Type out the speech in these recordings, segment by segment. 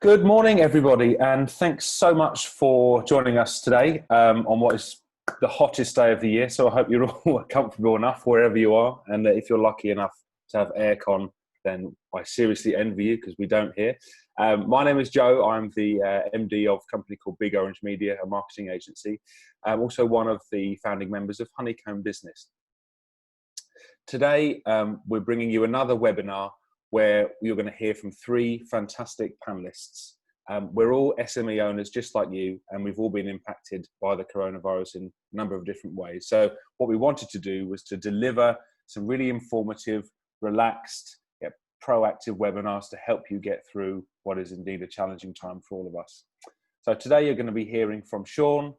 Good morning, everybody, and thanks so much for joining us today on what is the hottest day of the year. So I hope you're all comfortable enough wherever you are, and if you're lucky enough to have aircon, then I seriously envy you because we don't here. My name is Joe. I'm the MD of a company called Big Orange Media, a marketing agency. I'm also one of the founding members of Honeycomb Business. Today, we're bringing you another webinar where you're going to hear from three fantastic panelists. We're all SME owners just like you, and we've all been impacted by the coronavirus in a number of different ways. So what we wanted to do was to deliver some really informative, relaxed, yet proactive webinars to help you get through what is indeed a challenging time for all of us. So today you're going to be hearing from Sean,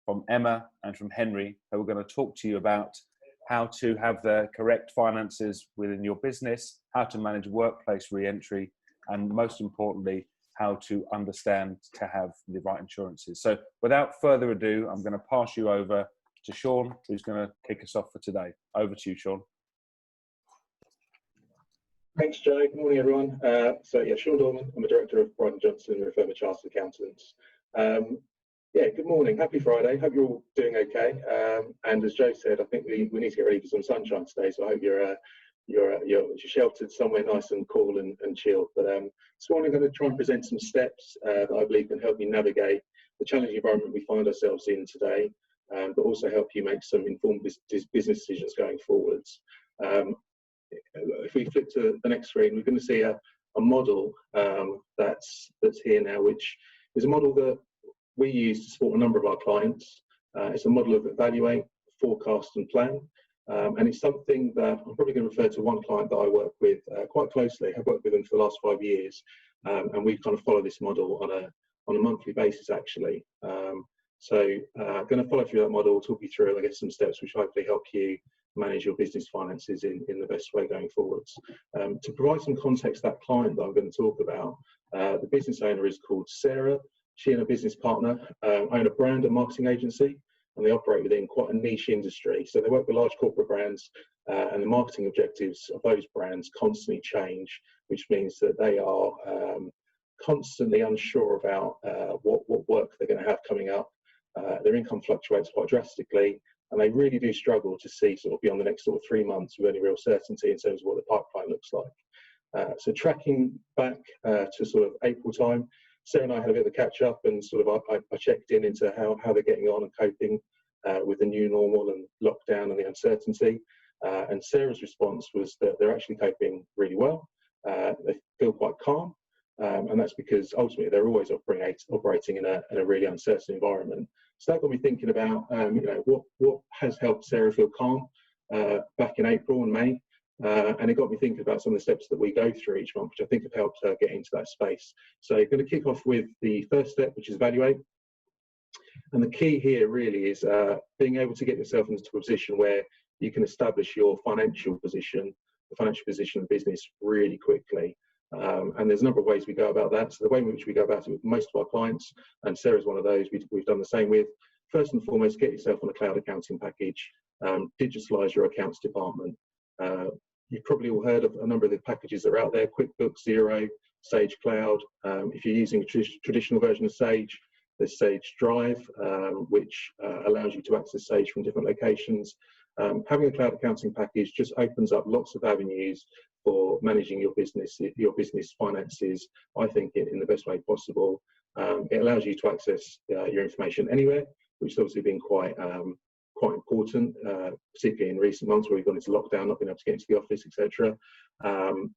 from Emma, and from Henry, who are going to talk to you about how to have the correct finances within your business, how to manage workplace re-entry, and most importantly, how to understand to have the right insurances. So without further ado, I'm going to pass you over to Sean, who's going to kick us off for today. Over to you, Sean. Thanks, Joe. Good morning, everyone. Sean Dorman. I'm a director of Brighton Johnson, we're a firm of chartered accountants. Good morning. Happy Friday. Hope you're all doing okay. And as Joe said, I think we need to get ready for some sunshine today. So I hope you're sheltered somewhere nice and cool and chilled. But this morning I'm going to try and present some steps that I believe can help you navigate the challenging environment we find ourselves in today, but also help you make some informed business decisions going forwards. If we flip to the next screen, we're going to see a model that's here now, which is a model that we use to support a number of our clients. It's a model of evaluate, forecast and plan. And it's something that I'm probably going to refer to one client that I work with quite closely. I've worked with them for the last 5 years. And we kind of follow this model on a monthly basis, actually. I'm going to follow through that model, talk you through, I guess, some steps which hopefully help you manage your business finances in the best way going forwards. To provide some context, that client that I'm going to talk about, the business owner is called Sarah. She and a business partner own a brand and marketing agency, and they operate within quite a niche industry. So they work with large corporate brands, and the marketing objectives of those brands constantly change, which means that they are constantly unsure about what work they're going to have coming up. Their income fluctuates quite drastically, and they really do struggle to see sort of beyond the next sort of 3 months with any real certainty in terms of what the pipeline looks like. So tracking back to sort of April time, Sarah and I had a bit of a catch up, and sort of I checked into how they're getting on and coping with the new normal and lockdown and the uncertainty. And Sarah's response was that they're actually coping really well. They feel quite calm, and that's because ultimately they're always operating in a really uncertain environment. So that got me thinking about what has helped Sarah feel calm back in April and May. And it got me thinking about some of the steps that we go through each month, which I think have helped her get into that space. So I'm going to kick off with the first step, which is evaluate. And the key here really is being able to get yourself into a position where you can establish your financial position, the financial position of the business really quickly. And there's a number of ways we go about that. So the way in which we go about it with most of our clients, and Sarah's one of those we've done the same with, first and foremost, get yourself on a cloud accounting package, digitalise your accounts department. You've probably all heard of a number of the packages that are out there: QuickBooks, Xero, Sage Cloud. If you're using a traditional version of Sage, there's Sage Drive, which allows you to access Sage from different locations. Having a cloud accounting package just opens up lots of avenues for managing your business finances, I think, in the best way possible. It allows you to access your information anywhere, which has obviously been quite important, particularly in recent months where we've gone into lockdown, not being able to get into the office, etc.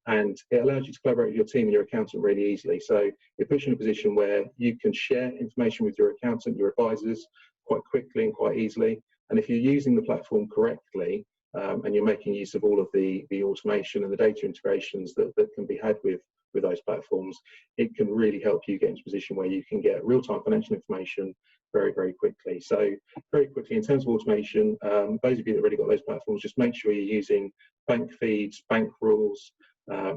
And it allows you to collaborate with your team and your accountant really easily. So it puts you in a position where you can share information with your accountant, your advisors, quite quickly and quite easily. And if you're using the platform correctly, and you're making use of all of the automation and the data integrations that can be had with those platforms, it can really help you get into a position where you can get real-time financial information very, very quickly. So very quickly, in terms of automation, those of you that already got those platforms, just make sure you're using bank feeds, bank rules,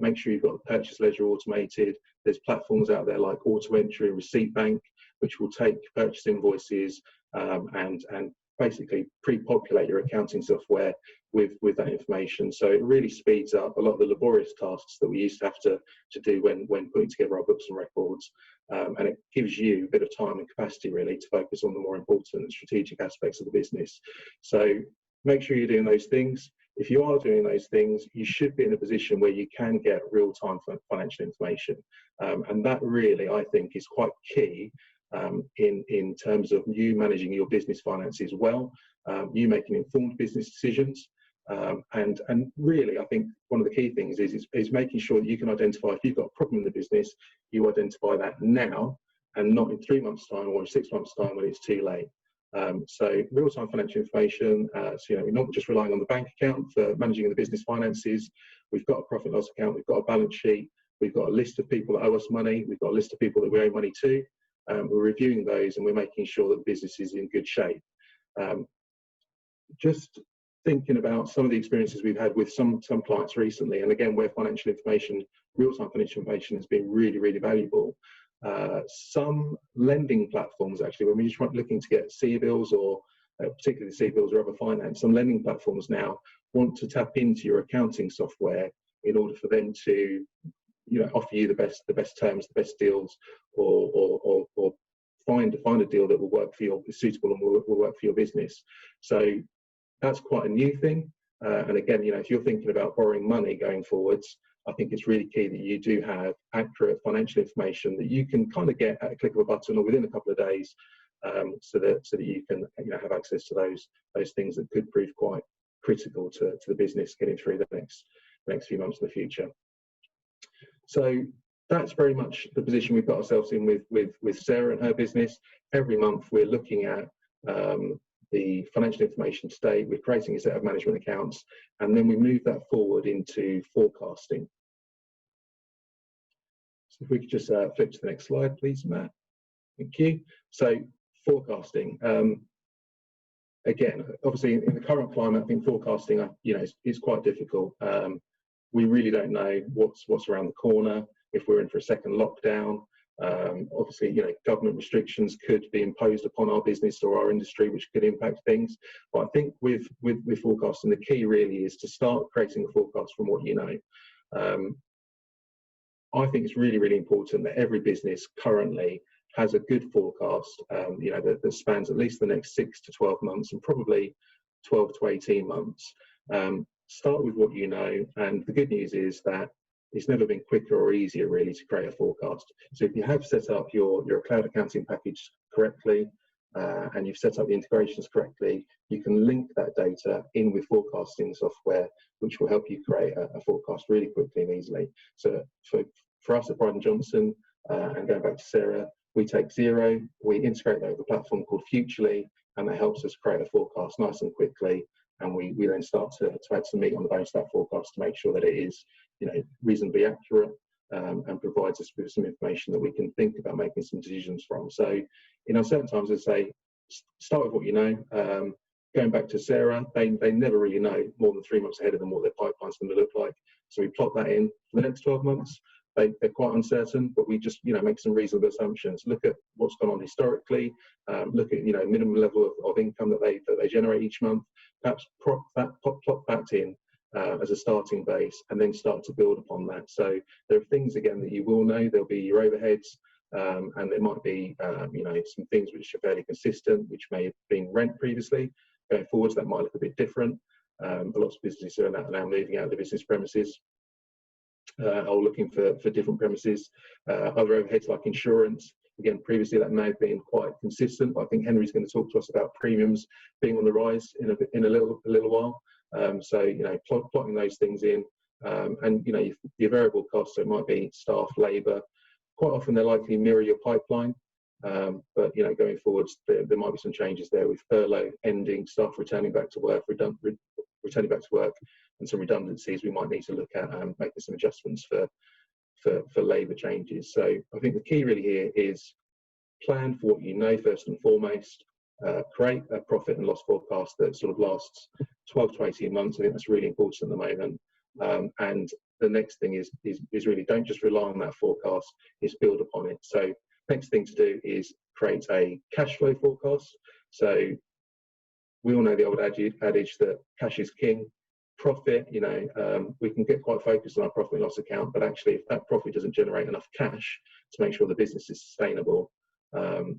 make sure you've got the purchase ledger automated. There's platforms out there like Auto Entry and Receipt Bank, which will take purchase invoices and basically pre-populate your accounting software with that information. So it really speeds up a lot of the laborious tasks that we used to have to do when putting together our books and records. And it gives you a bit of time and capacity really to focus on the more important and strategic aspects of the business. So make sure you're doing those things. If you are doing those things, you should be in a position where you can get real-time financial information. And that really, I think, is quite key in terms of you managing your business finances well, you making informed business decisions. And really, I think one of the key things is making sure that you can identify if you've got a problem in the business, you identify that now and not in 3 months' time or in 6 months' time when it's too late. So real-time financial information, so we're not just relying on the bank account for managing the business finances. We've got a profit and loss account, we've got a balance sheet, we've got a list of people that owe us money, we've got a list of people that we owe money to. We're reviewing those and we're making sure that the business is in good shape. Just thinking about some of the experiences we've had with some clients recently, and again, where financial information, real-time financial information has been really, really valuable. Some lending platforms, actually, when we're just looking to get C-bills or particularly C-bills or other finance, some lending platforms now want to tap into your accounting software in order for them to, offer you the best terms, the best deals, or find a deal that will work for is suitable and will work for your business. So that's quite a new thing. And again, if you're thinking about borrowing money going forwards, I think it's really key that you do have accurate financial information that you can kind of get at a click of a button or within a couple of days, so that you can have access to those things that could prove quite critical to the business getting through the next few months in the future. So that's very much the position we've got ourselves in with Sarah and her business. Every month we're looking at the financial information today, we're creating a set of management accounts, and then we move that forward into forecasting. So if we could just flip to the next slide, please, Matt. Thank you. So forecasting. Again, obviously in the current climate, I think forecasting, is quite difficult. We really don't know what's around the corner, if we're in for a second lockdown. Obviously, government restrictions could be imposed upon our business or our industry, which could impact things. But I think with forecasting, the key really is to start creating a forecast from what you know. I think it's really, really important that every business currently has a good forecast, that spans at least the next 6 to 12 months and probably 12 to 18 months. Start with what you know, and the good news is that it's never been quicker or easier really to create a forecast. So if you have set up your cloud accounting package correctly, and you've set up the integrations correctly, you can link that data in with forecasting software, which will help you create a forecast really quickly and easily. So for us at Bryan & Johnson, and going back to Sarah, we take Xero, we integrate that with a platform called Futurely, and that helps us create a forecast nice and quickly. And we then start to add some meat on the bones to that forecast to make sure that it is, reasonably accurate, and provides us with some information that we can think about making some decisions from. So, certain times I say, start with what you know. Going back to Sarah, they never really know more than 3 months ahead of them what their pipeline's going to look like. So we plot that in for the next 12 months. They're quite uncertain, but we just make some reasonable assumptions. Look at what's gone on historically. Look at minimum level of income that they generate each month. Perhaps plot that in as a starting base, and then start to build upon that. So there are things again that you will know. There'll be your overheads, and there might be some things which are fairly consistent, which may have been rent previously. Going forwards, that might look a bit different. Lots of businesses are now moving out of the business premises, or looking for different premises. Other overheads like insurance, again, previously that may have been quite consistent, but I think Henry's going to talk to us about premiums being on the rise in a little while. So plotting those things in, and your variable costs, so it might be staff, labour. Quite often they're likely mirror your pipeline, but going forwards there might be some changes there with furlough ending, staff returning back to work, returning back to work, and some redundancies we might need to look at, making some adjustments for labour changes. So I think the key really here is plan for what you know first and foremost. Create a profit and loss forecast that sort of lasts 12 to 18 months. I think that's really important at the moment. And the next thing is really don't just rely on that forecast, is build upon it. So next thing to do is create a cash flow forecast. So We all know the old adage that cash is king. Profit, we can get quite focused on our profit and loss account, but actually if that profit doesn't generate enough cash to make sure the business is sustainable,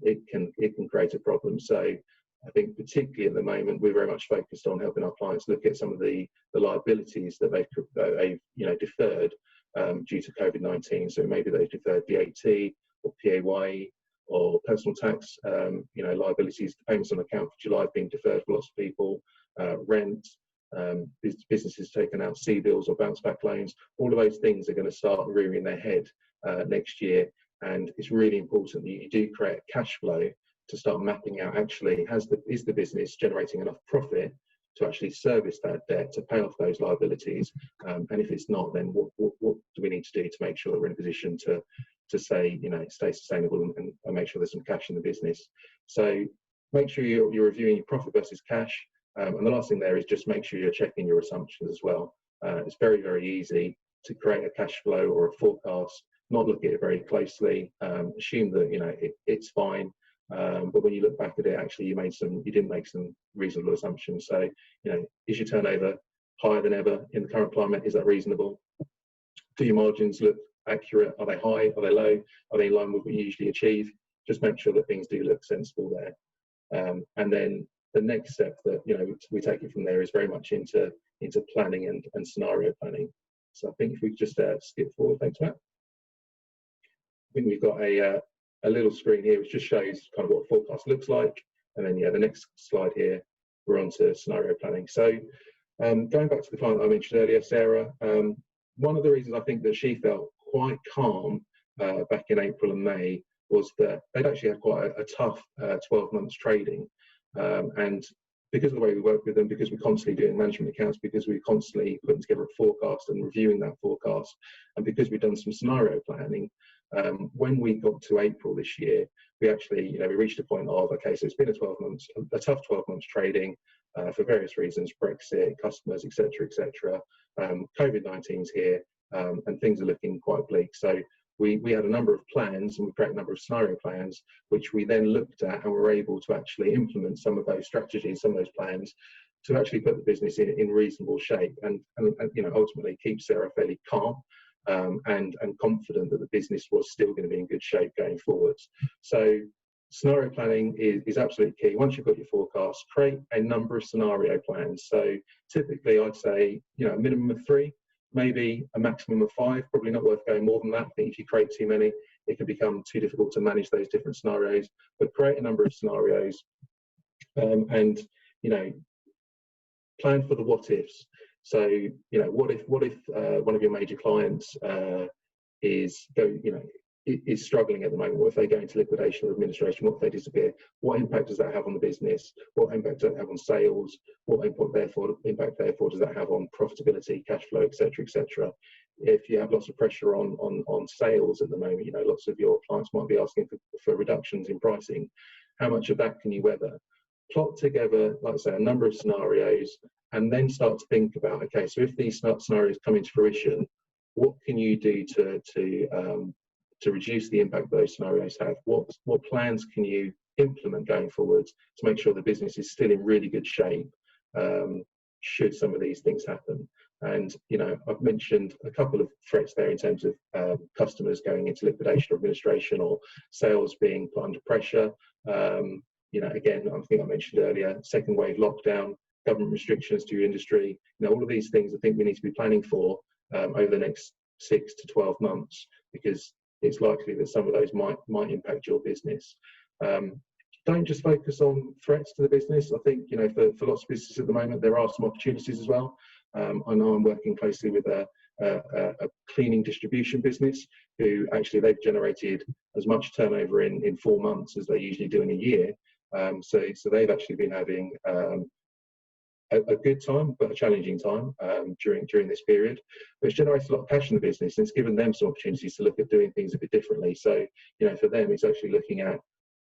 it can create a problem. So I think particularly at the moment, we're very much focused on helping our clients look at some of the liabilities that they've deferred due to COVID-19. So maybe they've deferred VAT or PAYE or personal tax, liabilities, the payments on account for July being deferred for lots of people, rent, businesses taking out C-bills or bounce back loans. All of those things are going to start rearing their head next year, and it's really important that you do create cash flow to start mapping out actually is the business generating enough profit to actually service that debt, to pay off those liabilities, and if it's not, then what do we need to do to make sure that we're in a position to say, stay sustainable and make sure there's some cash in the business. So make sure you're reviewing your profit versus cash. And the last thing there is just make sure you're checking your assumptions as well. It's very, very easy to create a cash flow or a forecast, not look at it very closely, assume that it's fine, but when you look back at it, actually you didn't make some reasonable assumptions. So is your turnover higher than ever in the current climate? Is that reasonable? Do your margins look accurate? Are they high? Are they low? Are they in line with what you usually achieve? Just make sure that things do look sensible there. And then the next step that we take it from there is very much into planning and scenario planning. So I think if we could just skip forward, thanks, Matt. I think we've got a little screen here which just shows kind of what a forecast looks like, and then the next slide here we're on to scenario planning. So going back to the client I mentioned earlier, Sarah, one of the reasons I think that she felt quite calm back in April and May was that they'd actually had quite a tough 12 months trading. And because of the way we work with them, because we're constantly doing management accounts, because we're constantly putting together a forecast and reviewing that forecast, and because we've done some scenario planning, when we got to April this year, we actually, we reached a point of, okay, so it's been a tough 12 months trading for various reasons, Brexit, customers, etc. COVID-19's here, and things are looking quite bleak. So we had a number of plans, and we created a number of scenario plans, which we then looked at and were able to actually implement some of those strategies, some of those plans, to actually put the business in reasonable shape, and ultimately keep Sarah fairly calm and confident that the business was still going to be in good shape going forwards. So scenario planning is absolutely key. Once you've got your forecast, create a number of scenario plans. So typically I'd say a minimum of 3, maybe a maximum of 5, probably not worth going more than that. I think if you create too many, it can become too difficult to manage those different scenarios. But create a number of scenarios, and plan for the what ifs. So what if one of your major clients is struggling at the moment? What if they go into liquidation or administration? What if they disappear? What impact does that have on the business? What impact does that have on sales? What impact therefore does that have on profitability, cash flow, etc. If you have lots of pressure on sales at the moment, lots of your clients might be asking for reductions in pricing. How much of that can you weather? Plot together, like I say, a number of scenarios, and then start to think about, okay, so if these scenarios come into fruition, what can you do to reduce the impact those scenarios have? What plans can you implement going forwards to make sure the business is still in really good shape should some of these things happen? And I've mentioned a couple of threats there in terms of customers going into liquidation or administration, or sales being put under pressure. Again, I think I mentioned earlier, second wave lockdown, government restrictions to your industry. All of these things I think we need to be planning for over the next 6 to 12 months, because it's likely that some of those might impact your business. Don't just focus on threats to the business. I think for lots of businesses at the moment, there are some opportunities as well. I know I'm working closely with a cleaning distribution business who actually they've generated as much turnover in 4 months as they usually do in a year. So they've actually been having a good time, but a challenging time during this period. But it's generated a lot of cash in the business, and it's given them some opportunities to look at doing things a bit differently. So for them, it's actually looking at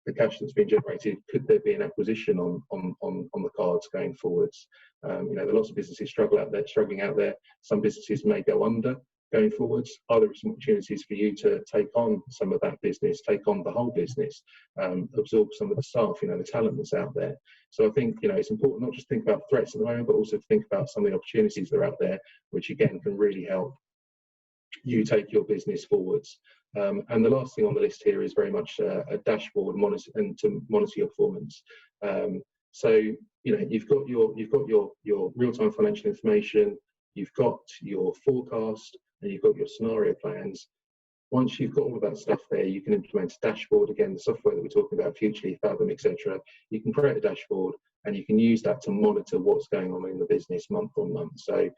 the cash that's been generated. Could there be an acquisition on the cards going forwards? There are lots of businesses struggling out there. Some businesses may go under. going forwards? Are there some opportunities for you to take on some of that business, take on the whole business, absorb some of the staff, the talent that's out there? So I think, it's important not just to think about threats at the moment, but also to think about some of the opportunities that are out there, which again can really help you take your business forwards. And the last thing on the list here is very much a dashboard to monitor your performance. So you've got your real-time financial information, you've got your forecast, and you've got your scenario plans. Once you've got all of that stuff there, you can implement a dashboard. Again, the software that we're talking about, Futurely, Fathom, etc. You can create a dashboard, and you can use that to monitor what's going on in the business month on month. So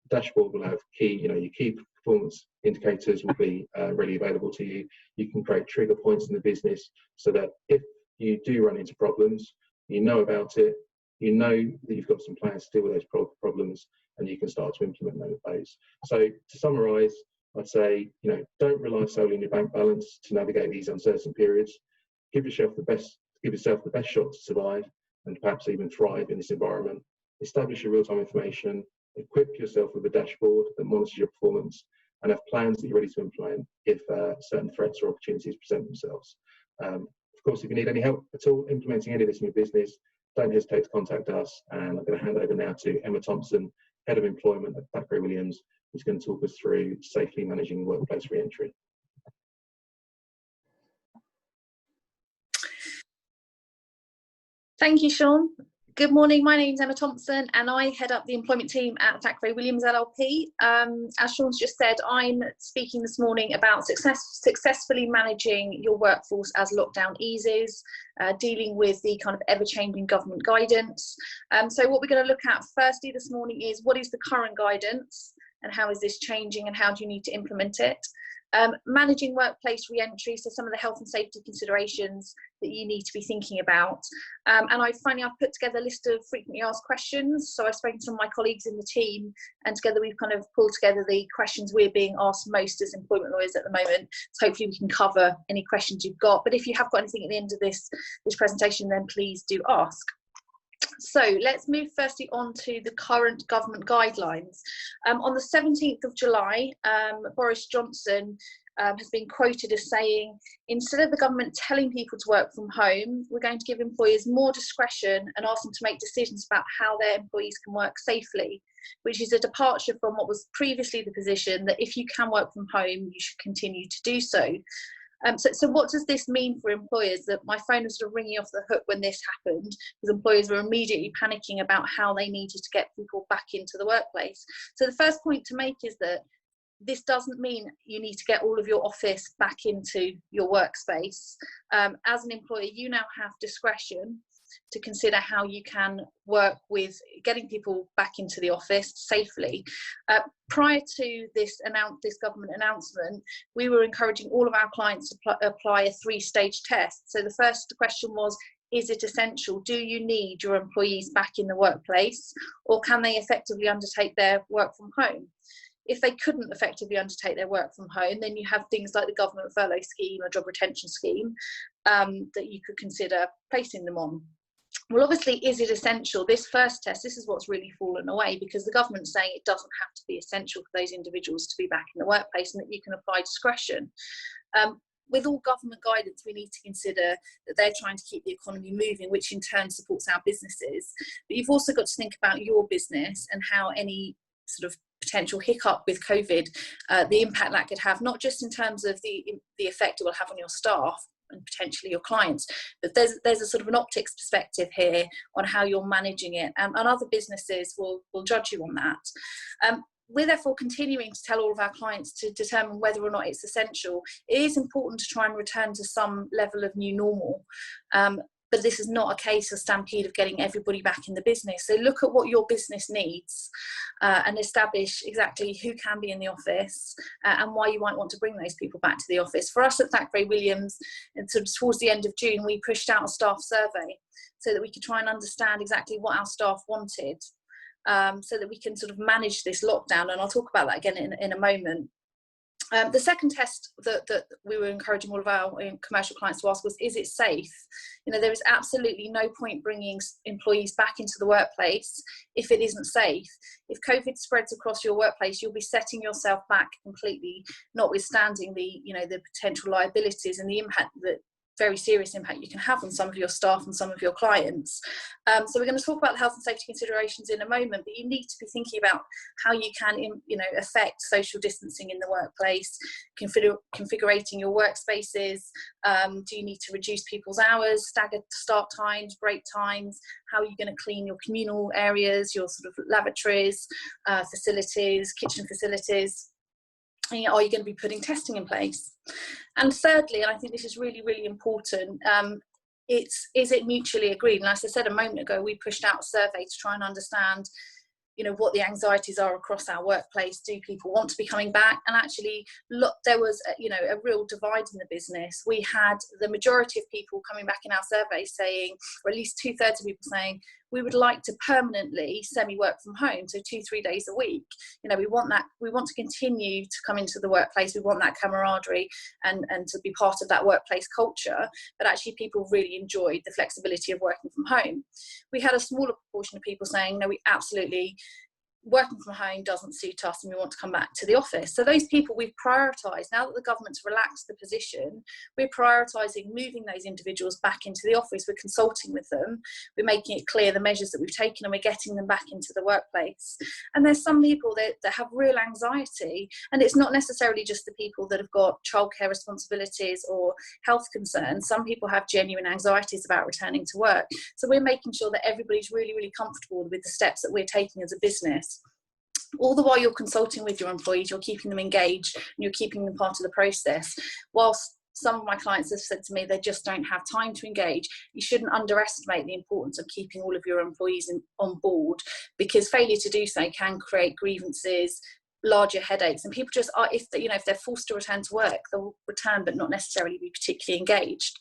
dashboard will have your key performance indicators will be readily available to you. You can create trigger points in the business so that if you do run into problems, you know about it, you know that you've got some plans to deal with those problems, and you can start to implement those. So to summarise, I'd say, don't rely solely on your bank balance to navigate these uncertain periods. Give yourself the best shot to survive and perhaps even thrive in this environment. Establish your real-time information, equip yourself with a dashboard that monitors your performance, and have plans that you're ready to implement if certain threats or opportunities present themselves. Of course, if you need any help at all implementing any of this in your business, don't hesitate to contact us. And I'm going to hand over now to Emma Thompson, Head of Employment at Thackeray Williams, who's going to talk us through safely managing workplace re-entry. Thank you, Sean. Good morning, my name's Emma Thompson and I head up the employment team at Thackeray Williams LLP. As Sean's just said, I'm speaking this morning about successfully managing your workforce as lockdown eases, dealing with the kind of ever-changing government guidance. So what we're going to look at firstly this morning is what is the current guidance and how is this changing and how do you need to implement it? Managing workplace re-entry, so some of the health and safety considerations that you need to be thinking about. And I've put together a list of frequently asked questions. So I've spoken to some of my colleagues in the team, and together we've kind of pulled together the questions we're being asked most as employment lawyers at the moment. So hopefully we can cover any questions you've got. But if you have got anything at the end of this presentation, then please do ask. So let's move firstly on to the current government guidelines. On the 17th of July, Boris Johnson has been quoted as saying, instead of the government telling people to work from home, we're going to give employers more discretion and ask them to make decisions about how their employees can work safely, which is a departure from what was previously the position that if you can work from home, you should continue to do so. So what does this mean for employers? That my phone was sort of ringing off the hook when this happened, because employers were immediately panicking about how they needed to get people back into the workplace. So the first point to make is that this doesn't mean you need to get all of your office back into your workspace. As an employer, you now have discretion to consider how you can work with getting people back into the office safely. Prior to this government announcement, we were encouraging all of our clients to apply a three-stage test. So the first question was, is it essential? Do you need your employees back in the workplace, or can they effectively undertake their work from home? If they couldn't effectively undertake their work from home, then you have things like the government furlough scheme or job retention scheme that you could consider placing them on. Well, obviously, is it essential? This first test, this is what's really fallen away, because the government's saying it doesn't have to be essential for those individuals to be back in the workplace and that you can apply discretion. With all government guidance, we need to consider that they're trying to keep the economy moving, which in turn supports our businesses. But you've also got to think about your business and how any sort of potential hiccup with COVID, the impact that could have, not just in terms of the effect it will have on your staff and potentially your clients, but there's a sort of an optics perspective here on how you're managing it, and other businesses will judge you on that. We're therefore continuing to tell all of our clients to determine whether or not it's essential. It is important to try and return to some level of new normal, but this is not a case of stampede of getting everybody back in the business. So look at what your business needs and establish exactly who can be in the office and why you might want to bring those people back to the office. For us at Thackeray Williams, and sort of towards the end of June, we pushed out a staff survey so that we could try and understand exactly what our staff wanted, so that we can sort of manage this lockdown. And I'll talk about that again in a moment. The second test that we were encouraging all of our commercial clients to ask was, is it safe? You know, there is absolutely no point bringing employees back into the workplace if it isn't safe. If COVID spreads across your workplace, you'll be setting yourself back completely, notwithstanding the, you know, the potential liabilities and the impact, that very serious impact you can have on some of your staff and some of your clients. So we're going to talk about the health and safety considerations in a moment, but you need to be thinking about how you can, you know, affect social distancing in the workplace, configuring your workspaces. Do you need to reduce people's hours, stagger start times, break times? How are you going to clean your communal areas, your sort of lavatories, facilities, kitchen facilities? Are you going to be putting testing in place? And thirdly, and I think this is really, really important, is it mutually agreed? And as I said a moment ago, we pushed out a survey to try and understand, you know, what the anxieties are across our workplace. Do people want to be coming back? And actually, look, there was you know, a real divide in the business. We had the majority of people coming back in our survey saying, or at least 2/3 of people saying, we would like to permanently semi-work from home, so 2-3 days a week. You know, we want that. We want to continue to come into the workplace. We want that camaraderie and to be part of that workplace culture. But actually, people really enjoyed the flexibility of working from home. We had a smaller proportion of people saying, no, we absolutely, working from home doesn't suit us and we want to come back to the office. So those people we've prioritised, now that the government's relaxed the position, we're prioritising moving those individuals back into the office. We're consulting with them, we're making it clear the measures that we've taken, and we're getting them back into the workplace. And there's some people that have real anxiety, and it's not necessarily just the people that have got childcare responsibilities or health concerns. Some people have genuine anxieties about returning to work. So we're making sure that everybody's really, really comfortable with the steps that we're taking as a business. All the while you're consulting with your employees, you're keeping them engaged and you're keeping them part of the process. Whilst some of my clients have said to me they just don't have time to engage, you shouldn't underestimate the importance of keeping all of your employees on board, because failure to do so can create grievances, larger headaches, and people just are, if they're forced to return to work, they'll return but not necessarily be particularly engaged.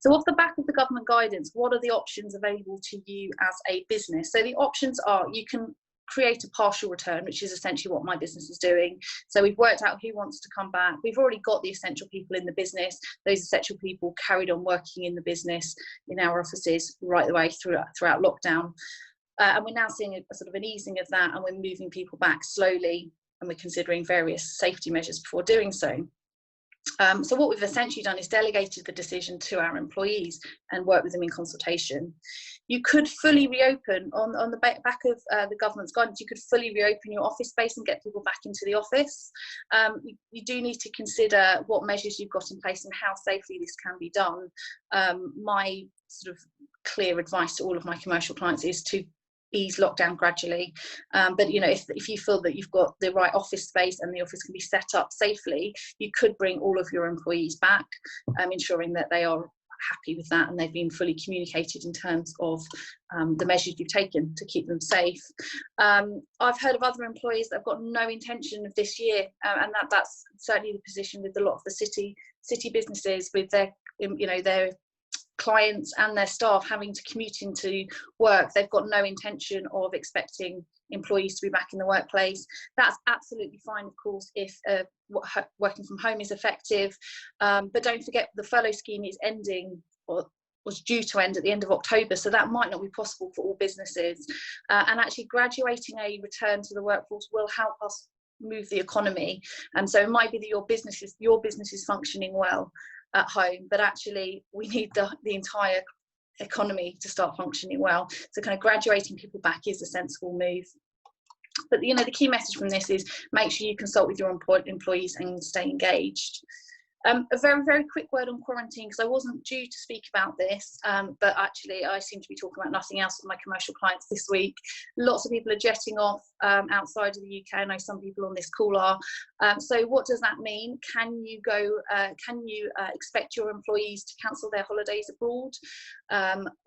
So off the back of the government guidance, what are the options available to you as a business? So the options are, you can create a partial return, which is essentially what my business is doing. So we've worked out who wants to come back. We've already got the essential people in the business. Those essential people carried on working in the business in our offices right the way throughout lockdown. And we're now seeing a sort of an easing of that, and we're moving people back slowly, and we're considering various safety measures before doing so. So what we've essentially done is delegated the decision to our employees and worked with them in consultation. You could fully reopen, on the back of the government's guidance, you could fully reopen your office space and get people back into the office. You do need to consider what measures you've got in place and how safely this can be done. My sort of clear advice to all of my commercial clients is to ease lockdown gradually, but you know, if you feel that you've got the right office space and the office can be set up safely, you could bring all of your employees back, ensuring that they are happy with that and they've been fully communicated in terms of the measures you've taken to keep them safe. I've heard of other employees that have got no intention of this year, and that's certainly the position with a lot of the city businesses, with their clients and their staff having to commute into work. They've got no intention of expecting employees to be back in the workplace. That's absolutely fine, of course, if working from home is effective, but don't forget the furlough scheme is ending, or was due to end at the end of October, so that might not be possible for all businesses, and actually graduating a return to the workforce will help us move the economy. And so it might be that your business is functioning well at home, but actually we need the entire economy to start functioning well. So kind of graduating people back is a sensible move. But you know, the key message from this is make sure you consult with your employees and stay engaged. A very, very quick word on quarantine, because I wasn't due to speak about this, but actually I seem to be talking about nothing else with my commercial clients this week. Lots of people are jetting off outside of the UK. I know some people on this call are. So what does that mean? Can you expect your employees to cancel their holidays abroad?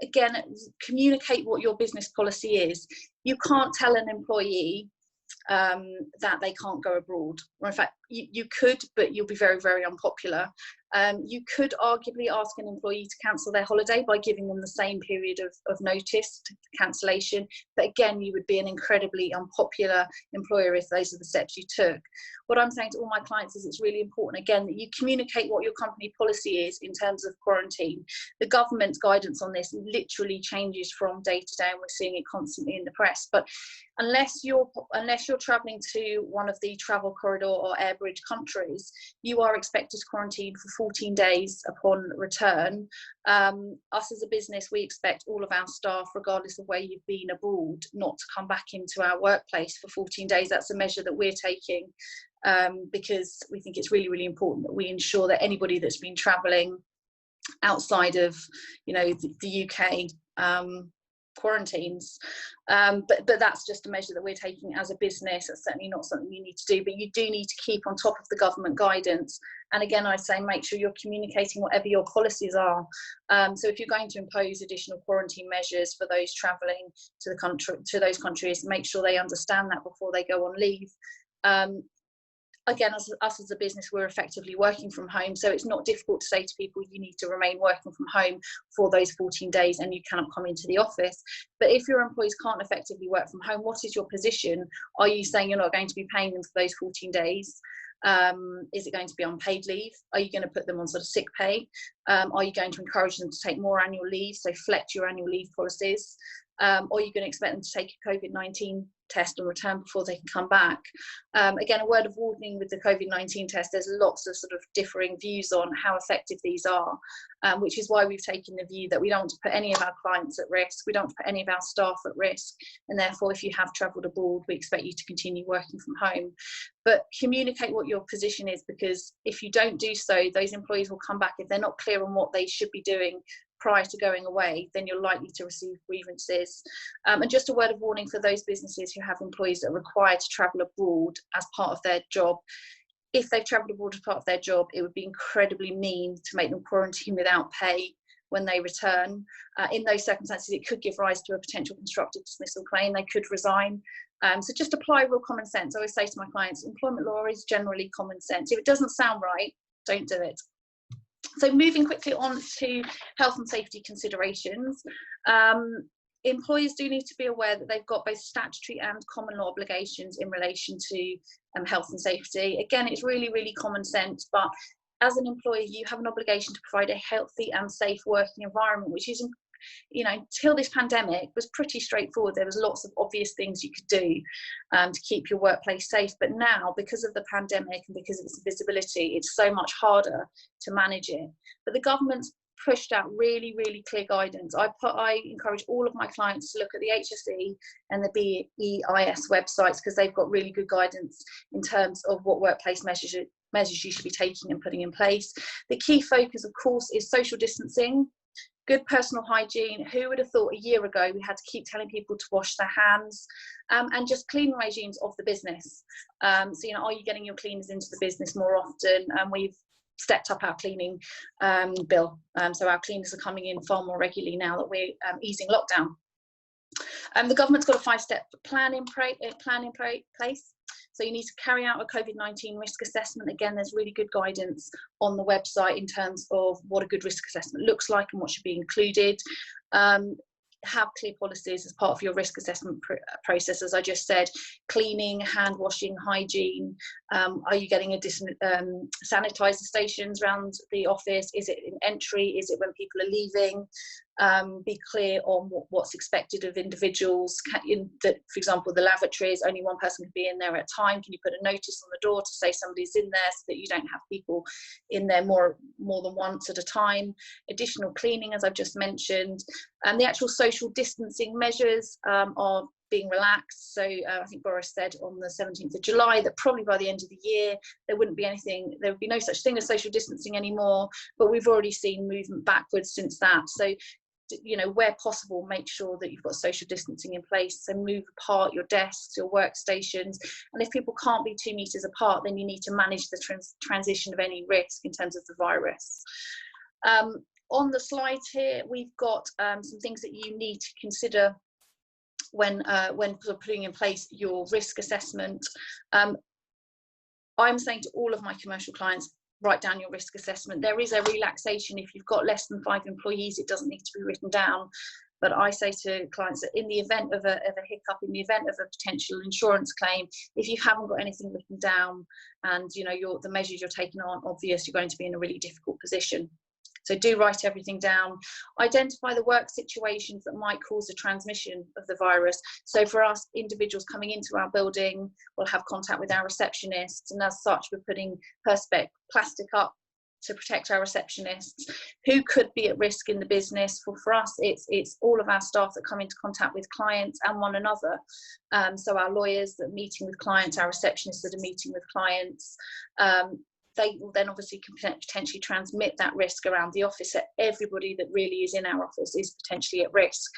Again, communicate what your business policy is. You can't tell an employee that they can't go abroad, or in fact you could, but you'll be very, very unpopular. You could arguably ask an employee to cancel their holiday by giving them the same period of notice to cancellation, but again, you would be an incredibly unpopular employer if those are the steps you took. What I'm saying to all my clients is it's really important, again, that you communicate what your company policy is in terms of quarantine. The government's guidance on this literally changes from day to day, and we're seeing it constantly in the press. But unless you're travelling to one of the travel corridor or air bridge countries, you are expected to quarantine for 14 days upon return. Us as a business, we expect all of our staff, regardless of where you've been abroad, not to come back into our workplace for 14 days. That's a measure that we're taking because we think it's really, really important that we ensure that anybody that's been travelling outside of, you know, the UK quarantines, but that's just a measure that we're taking as a business. That's certainly not something you need to do, but you do need to keep on top of the government guidance. And again, I say make sure you're communicating whatever your policies are. So if you're going to impose additional quarantine measures for those travelling to the country, to those countries, make sure they understand that before they go on leave. Again, us as a business, we're effectively working from home, so it's not difficult to say to people you need to remain working from home for those 14 days and you cannot come into the office. But if your employees can't effectively work from home, what is your position? Are you saying you're not going to be paying them for those 14 days? Is it going to be unpaid leave? Are you going to put them on sort of sick pay? Are you going to encourage them to take more annual leave, so flex your annual leave policies? Or are you going to expect them to take a COVID-19 test and return before they can come back? Again, a word of warning with the COVID-19 test, there's lots of sort of differing views on how effective these are, which is why we've taken the view that we don't want to put any of our clients at risk, we don't want to put any of our staff at risk, and therefore if you have travelled abroad, we expect you to continue working from home. But communicate what your position is, because if you don't do so, those employees will come back. If they're not clear on what they should be doing prior to going away, then you're likely to receive grievances. And just a word of warning for those businesses who have employees that are required to travel abroad as part of their job. If they've travelled abroad as part of their job, it would be incredibly mean to make them quarantine without pay when they return. In those circumstances, it could give rise to a potential constructive dismissal claim. They could resign. So just apply real common sense. I always say to my clients, employment law is generally common sense. If it doesn't sound right, don't do it. So moving quickly on to health and safety considerations, employers do need to be aware that they've got both statutory and common law obligations in relation to health and safety. Again, it's really, really common sense, but as an employer, you have an obligation to provide a healthy and safe working environment, which is, you know, till this pandemic was pretty straightforward. There was lots of obvious things you could do to keep your workplace safe, but now, because of the pandemic and because of its visibility, it's so much harder to manage it. But the government's pushed out really, really clear guidance. I encourage all of my clients to look at the HSE and the BEIS websites, because they've got really good guidance in terms of what workplace measures you should be taking and putting in place. The key focus, of course, is social distancing, good personal hygiene. Who would have thought a year ago we had to keep telling people to wash their hands, and just cleaning regimes of the business. So, you know, are you getting your cleaners into the business more often? And we've stepped up our cleaning bill. So our cleaners are coming in far more regularly now that we're easing lockdown. The government's got a 5-step plan in place. So you need to carry out a COVID-19 risk assessment. Again, there's really good guidance on the website in terms of what a good risk assessment looks like and what should be included. Have clear policies as part of your risk assessment process, as I just said. Cleaning, hand washing, hygiene. Are you getting sanitizer stations around the office? Is it in entry? Is it when people are leaving? Be clear on what's expected of individuals. For example, the lavatories, only one person can be in there at a time. Can you put a notice on the door to say somebody's in there, so that you don't have people in there more than once at a time? Additional cleaning, as I've just mentioned. And the actual social distancing measures are being relaxed. So I think Boris said on the 17th of July that probably by the end of the year there would be no such thing as social distancing anymore, but we've already seen movement backwards since that. So, you know, where possible, make sure that you've got social distancing in place. So move apart your desks, your workstations, and if people can't be 2 meters apart, then you need to manage the transition of any risk in terms of the virus. On the slide here, we've got some things that you need to consider when putting in place your risk assessment. I'm saying to all of my commercial clients, write down your risk assessment. There is a relaxation if you've got less than 5 employees, it doesn't need to be written down. But I say to clients that in the event of a hiccup, in the event of a potential insurance claim, if you haven't got anything written down and the measures you're taking aren't obvious, you're going to be in a really difficult position. So do write everything down. Identify the work situations that might cause the transmission of the virus. So for us, individuals coming into our building will have contact with our receptionists, and as such, we're putting Perspex plastic up to protect our receptionists. Who could be at risk in the business? For us, it's all of our staff that come into contact with clients and one another. So our lawyers that are meeting with clients, our receptionists that are meeting with clients, they will then obviously potentially transmit that risk around the office. So everybody that really is in our office is potentially at risk.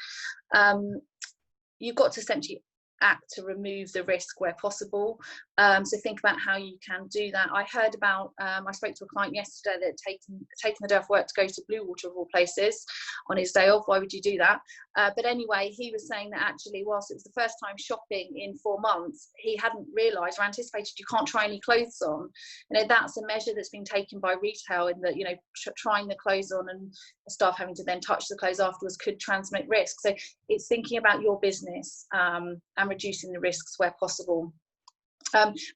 You've got to essentially act to remove the risk where possible. So think about how you can do that. I heard about, I spoke to a client yesterday that had taken the day off work to go to Blue Water of all places on his day off. Why would you do that? But anyway, he was saying that actually, whilst it was the first time shopping in 4 months, he hadn't realised or anticipated you can't try any clothes on. That's a measure that's been taken by retail in that, trying the clothes on and staff having to then touch the clothes afterwards could transmit risk. So it's thinking about your business and reducing the risks where possible.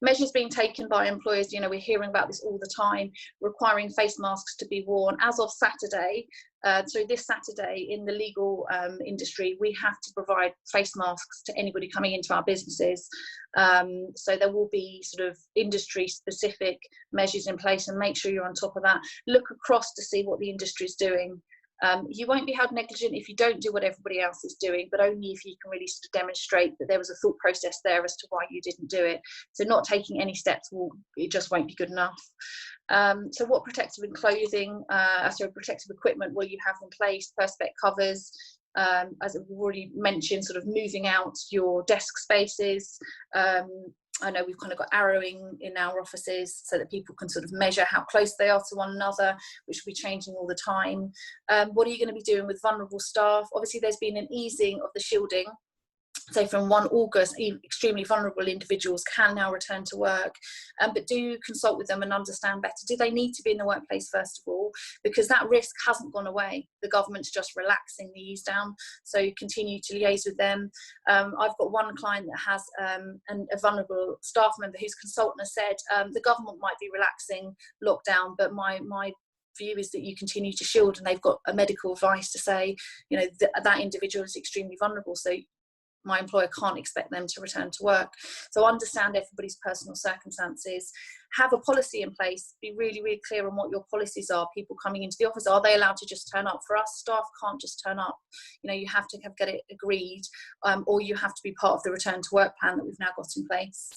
Measures being taken by employers, we're hearing about this all the time, requiring face masks to be worn. As of Saturday, so this Saturday in the legal industry, we have to provide face masks to anybody coming into our businesses. So there will be sort of industry specific measures in place, and make sure you're on top of that. Look across to see what the industry is doing. You won't be held negligent if you don't do what everybody else is doing, but only if you can really sort of demonstrate that there was a thought process there as to why you didn't do it. So not taking any steps, it just won't be good enough. So what protective protective equipment will you have in place? Perspex covers, as we've already mentioned, sort of moving out your desk spaces. I know we've kind of got arrowing in our offices so that people can sort of measure how close they are to one another, which will be changing all the time. What are you going to be doing with vulnerable staff? Obviously, there's been an easing of the shielding. So from 1 August, extremely vulnerable individuals can now return to work, but do consult with them and understand better. Do they need to be in the workplace, first of all? Because that risk hasn't gone away. The government's just relaxing the ease down. So continue to liaise with them. I've got one client that has a vulnerable staff member whose consultant has said the government might be relaxing lockdown, but my view is that you continue to shield, and they've got a medical advice to say, that individual is extremely vulnerable. So my employer can't expect them to return to work. So understand everybody's personal circumstances. Have a policy in place. Be really, really clear on what your policies are. People coming into the office, are they allowed to just turn up? For us, staff can't just turn up. You have to get it agreed, or you have to be part of the return to work plan that we've now got in place.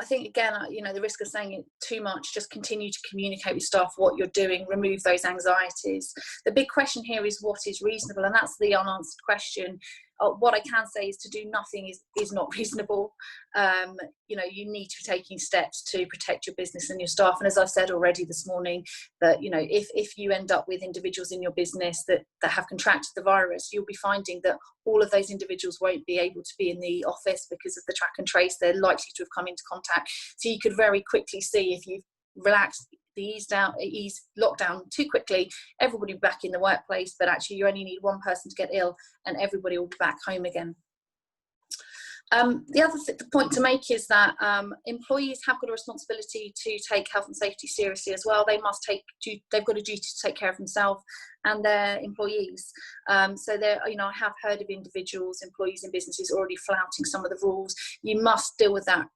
I think, again, the risk of saying it too much, just continue to communicate with staff what you're doing, remove those anxieties. The big question here is what is reasonable, and that's the unanswered question. What I can say is to do nothing is not reasonable. You need to be taking steps to protect your business and your staff. And as I've said already this morning, that if you end up with individuals in your business that have contracted the virus, you'll be finding that all of those individuals won't be able to be in the office because of the track and trace. They're likely to have come into contact. So you could very quickly see, if you've relaxed the ease lockdown too quickly, everybody will be back in the workplace, but actually you only need one person to get ill and everybody will be back home again. The other point to make is that employees have got a responsibility to take health and safety seriously as well. They've got a duty to take care of themselves and their employees. So I have heard of individuals, employees in businesses already flouting some of the rules. You must deal with that,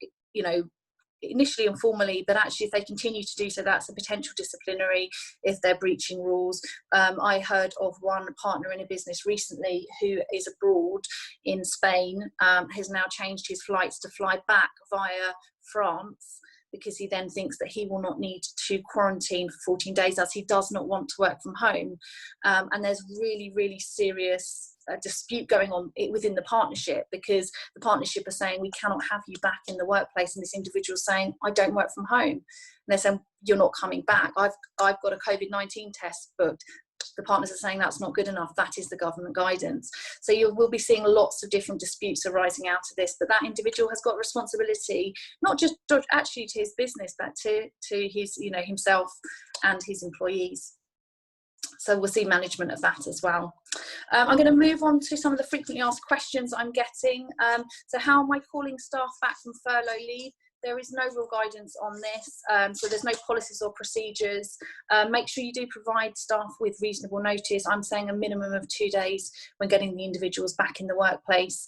initially informally, but actually if they continue to do so, that's a potential disciplinary if they're breaching rules. I heard of one partner in a business recently who is abroad in Spain, has now changed his flights to fly back via France, because he then thinks that he will not need to quarantine for 14 days as he does not want to work from home. And there's really, really serious dispute going on within the partnership, because the partnership are saying we cannot have you back in the workplace, and this individual is saying I don't work from home, and they're saying you're not coming back. I've got a COVID-19 test booked. the partners are saying that's not good enough, that is the government guidance. So you will be seeing lots of different disputes arising out of this, but that individual has got responsibility, not just actually to his business, but to his, you know, himself and his employees. So we'll see management of that as well. I'm going to move on to some of the frequently asked questions I'm getting. So how am I calling staff back from furlough leave? There is no real guidance on this, so there's no policies or procedures. Make sure you do provide staff with reasonable notice. I'm saying a minimum of 2 days when getting the individuals back in the workplace.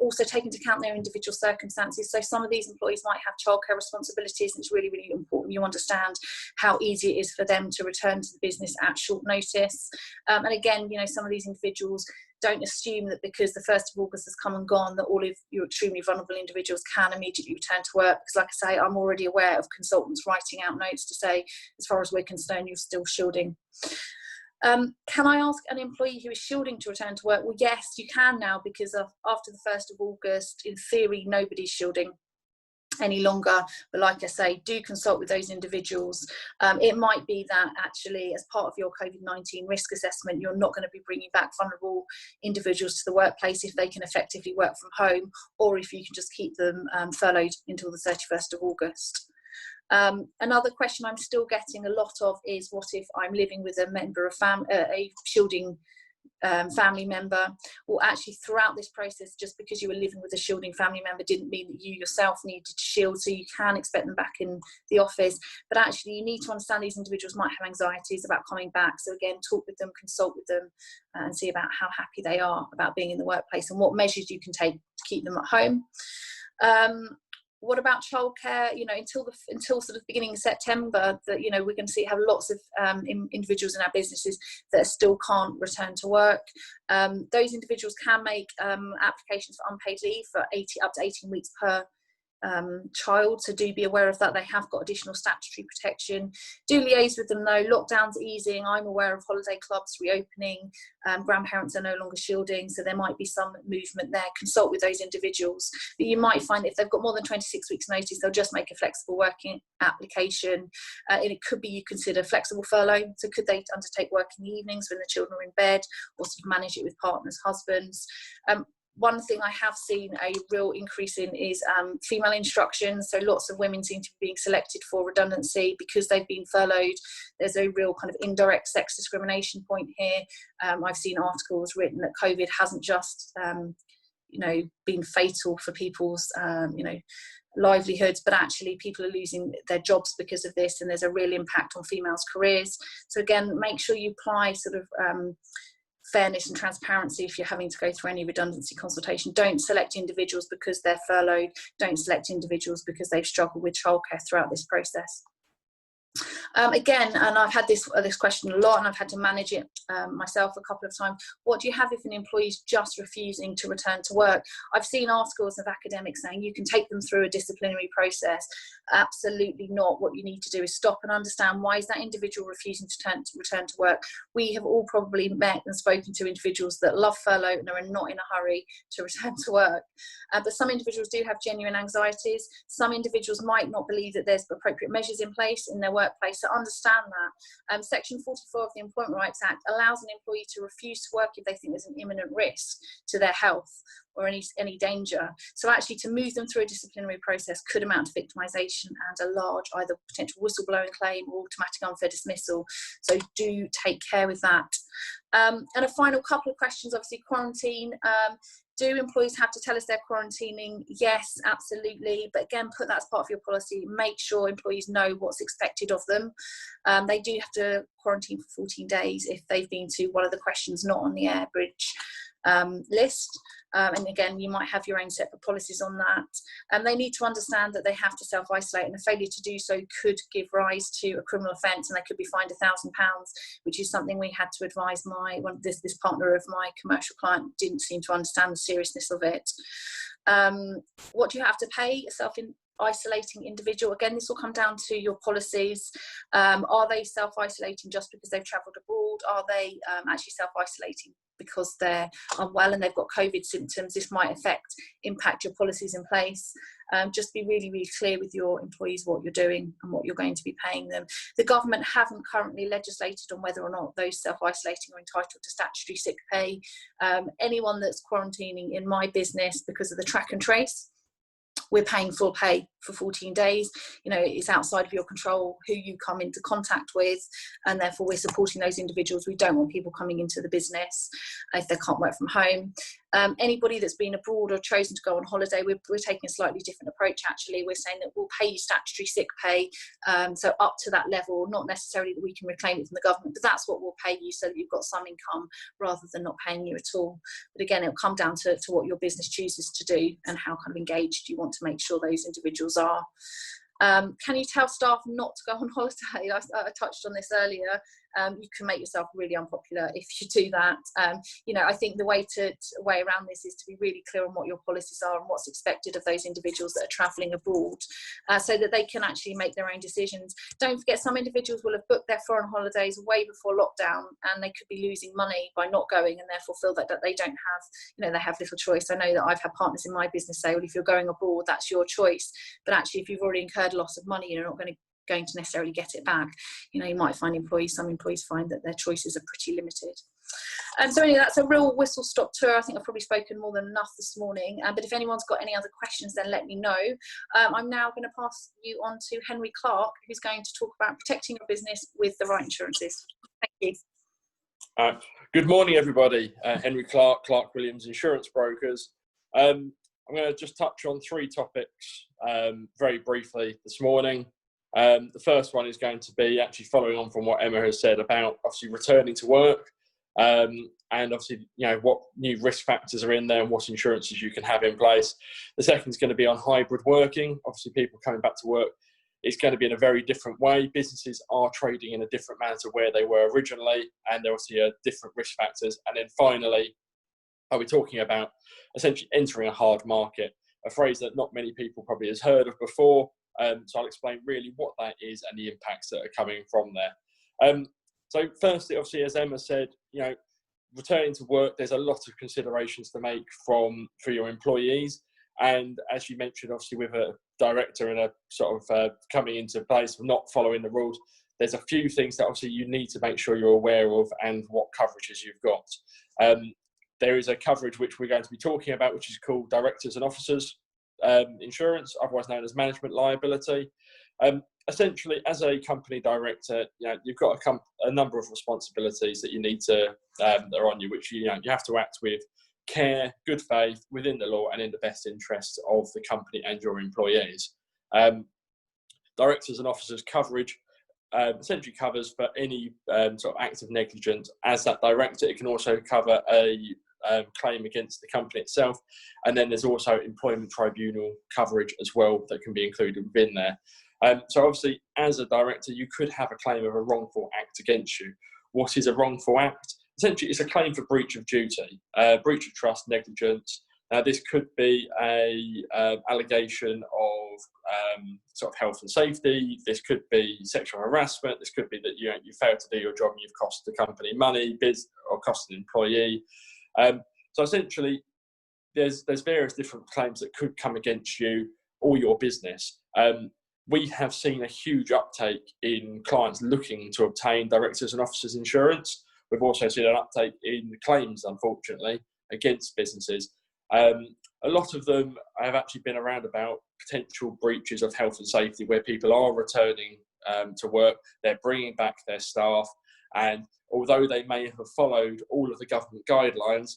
Also take into account their individual circumstances. So some of these employees might have childcare responsibilities, and it's really, really important you understand how easy it is for them to return to the business at short notice. And again, you know, some of these individuals, don't assume that because the 1st of August has come and gone that all of your extremely vulnerable individuals can immediately return to work, because like I say, I'm already aware of consultants writing out notes to say, as far as we're concerned, you're still shielding. Can I ask an employee who is shielding to return to work? Well, yes, you can now, because after the 1st of August, in theory, nobody's shielding any longer, but like I say, do consult with those individuals. It might be that actually, as part of your COVID-19 risk assessment, you're not going to be bringing back vulnerable individuals to the workplace if they can effectively work from home, or if you can just keep them furloughed until the 31st of August. Another question I'm still getting a lot of is, what if I'm living with a member of a shielding family member? Well, actually, throughout this process, just because you were living with a shielding family member didn't mean that you yourself needed to shield, so you can expect them back in the office. But actually, you need to understand these individuals might have anxieties about coming back. So again, talk with them, consult with them, and see about how happy they are about being in the workplace and what measures you can take to keep them at home. What about childcare? You know, until sort of beginning of September, that, you know, we're going to have lots of individuals in our businesses that still can't return to work. Those individuals can make applications for unpaid leave for up to 18 weeks per child, so do be aware of that. They have got additional statutory protection. Do liaise with them though. Lockdown's easing. I'm aware of holiday clubs reopening. Grandparents are no longer shielding, so there might be some movement there. Consult with those individuals, but you might find if they've got more than 26 weeks notice, they'll just make a flexible working application, and it could be you consider flexible furlough. So could they undertake work in the evenings when the children are in bed, or sort of manage it with partners, husbands. One thing I have seen a real increase in is female instructions. So lots of women seem to be being selected for redundancy because they've been furloughed. There's a real kind of indirect sex discrimination point here. I've seen articles written that COVID hasn't just, you know, been fatal for people's, you know, livelihoods, but actually people are losing their jobs because of this, and there's a real impact on females' careers. So again, make sure you apply sort of fairness and transparency if you're having to go through any redundancy consultation. Don't select individuals because they're furloughed. Don't select individuals because they've struggled with childcare throughout this process. Again, and I've had this question a lot, and I've had to manage it myself a couple of times. What do you have if an employee is just refusing to return to work? I've seen articles of academics saying you can take them through a disciplinary process. Absolutely not. What you need to do is stop and understand, why is that individual refusing to return to work? We have all probably met and spoken to individuals that love furlough and are not in a hurry to return to work. But some individuals do have genuine anxieties. Some individuals might not believe that there's appropriate measures in place in their workplace. So understand that. Section 44 of the Employment Rights Act allows an employee to refuse to work if they think there's an imminent risk to their health or any danger. So actually, to move them through a disciplinary process could amount to victimisation and a large either potential whistleblowing claim or automatic unfair dismissal. So do take care with that. And a final couple of questions, obviously quarantine. Do employees have to tell us they're quarantining? Yes, absolutely. But again, put that as part of your policy. Make sure employees know what's expected of them. They do have to quarantine for 14 days if they've been to one of the questions not on the Airbridge list. And again, you might have your own separate policies on that. They need to understand that they have to self-isolate, and a failure to do so could give rise to a criminal offence, and they could be fined £1,000, which is something we had to advise this partner of my commercial client didn't seem to understand the seriousness of it. What do you have to pay a self-isolating individual? Again, this will come down to your policies. Are they self-isolating just because they've travelled abroad? Are they actually self-isolating because they're unwell and they've got COVID symptoms, this might impact your policies in place. Just be really, really clear with your employees what you're doing and what you're going to be paying them. The government haven't currently legislated on whether or not those self-isolating are entitled to statutory sick pay. Anyone that's quarantining in my business because of the track and trace, we're paying full pay for 14 days. You know, it's outside of your control who you come into contact with, and therefore we're supporting those individuals. We don't want people coming into the business if they can't work from home. Anybody that's been abroad or chosen to go on holiday, we're taking a slightly different approach actually. We're saying that we'll pay you statutory sick pay, so up to that level, not necessarily that we can reclaim it from the government, but that's what we'll pay you so that you've got some income rather than not paying you at all. But again, it'll come down to what your business chooses to do and how kind of engaged you want to make sure those individuals are. Can you tell staff not to go on holiday? I touched on this earlier. You can make yourself really unpopular if you do that. You know, I think the way around this is to be really clear on what your policies are and what's expected of those individuals that are travelling abroad, so that they can actually make their own decisions. Don't forget, some individuals will have booked their foreign holidays way before lockdown, and they could be losing money by not going, and therefore feel that they don't have, you know, they have little choice. I know that I've had partners in my business say, well, if you're going abroad, that's your choice. But actually, if you've already incurred loss of money, you're not going to necessarily get it back. You know, you might find some employees find that their choices are pretty limited. So anyway, that's a real whistle-stop tour. I think I've probably spoken more than enough this morning, but if anyone's got any other questions, then let me know. I'm now going to pass you on to Henry Clark, who's going to talk about protecting your business with the right insurances. Thank you. Good morning, everybody. Henry Clark, Clark Williams Insurance Brokers. I'm going to just touch on 3 topics very briefly this morning. The first one is going to be actually following on from what Emma has said about obviously returning to work, and obviously, you know, what new risk factors are in there and what insurances you can have in place. The second is going to be on hybrid working. Obviously, people coming back to work, it's going to be in a very different way. Businesses are trading in a different manner to where they were originally, and there obviously are different risk factors. And then finally, are we talking about essentially entering a hard market, a phrase that not many people probably has heard of before. So I'll explain really what that is and the impacts that are coming from there. So firstly, obviously, as Emma said, you know, returning to work, there's a lot of considerations to make for your employees. And as you mentioned, obviously, with a director and a sort of coming into place of not following the rules, there's a few things that obviously you need to make sure you're aware of and what coverages you've got. There is a coverage which we're going to be talking about, which is called directors and officers insurance, otherwise known as management liability. Essentially, as a company director, you know, you've got a number of responsibilities that you need to that are on you, which you have to act with care, good faith, within the law, and in the best interests of the company and your employees. Directors and officers coverage essentially covers for any sort of act of negligence as that director. It can also cover a claim against the company itself, and then there's also employment tribunal coverage as well that can be included within there. So obviously, as a director, you could have a claim of a wrongful act against you. What is a wrongful act? Essentially, it's a claim for breach of duty, breach of trust, negligence. Now, this could be a allegation of sort of health and safety. This could be sexual harassment. This could be that you failed to do your job and you've cost the company money, or cost an employee. So essentially, there's various different claims that could come against you or your business. We have seen a huge uptake in clients looking to obtain directors and officers insurance. We've also seen an uptake in claims, unfortunately, against businesses. A lot of them have actually been around about potential breaches of health and safety, where people are returning to work, they're bringing back their staff, and although they may have followed all of the government guidelines,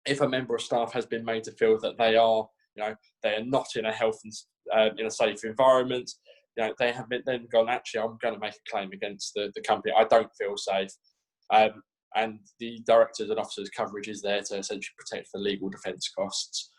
if a member of staff has been made to feel that they are not in a health and in a safe environment, they have then gone, actually, I'm going to make a claim against the company. I don't feel safe. And the directors and officers coverage is there to essentially protect the legal defence costs.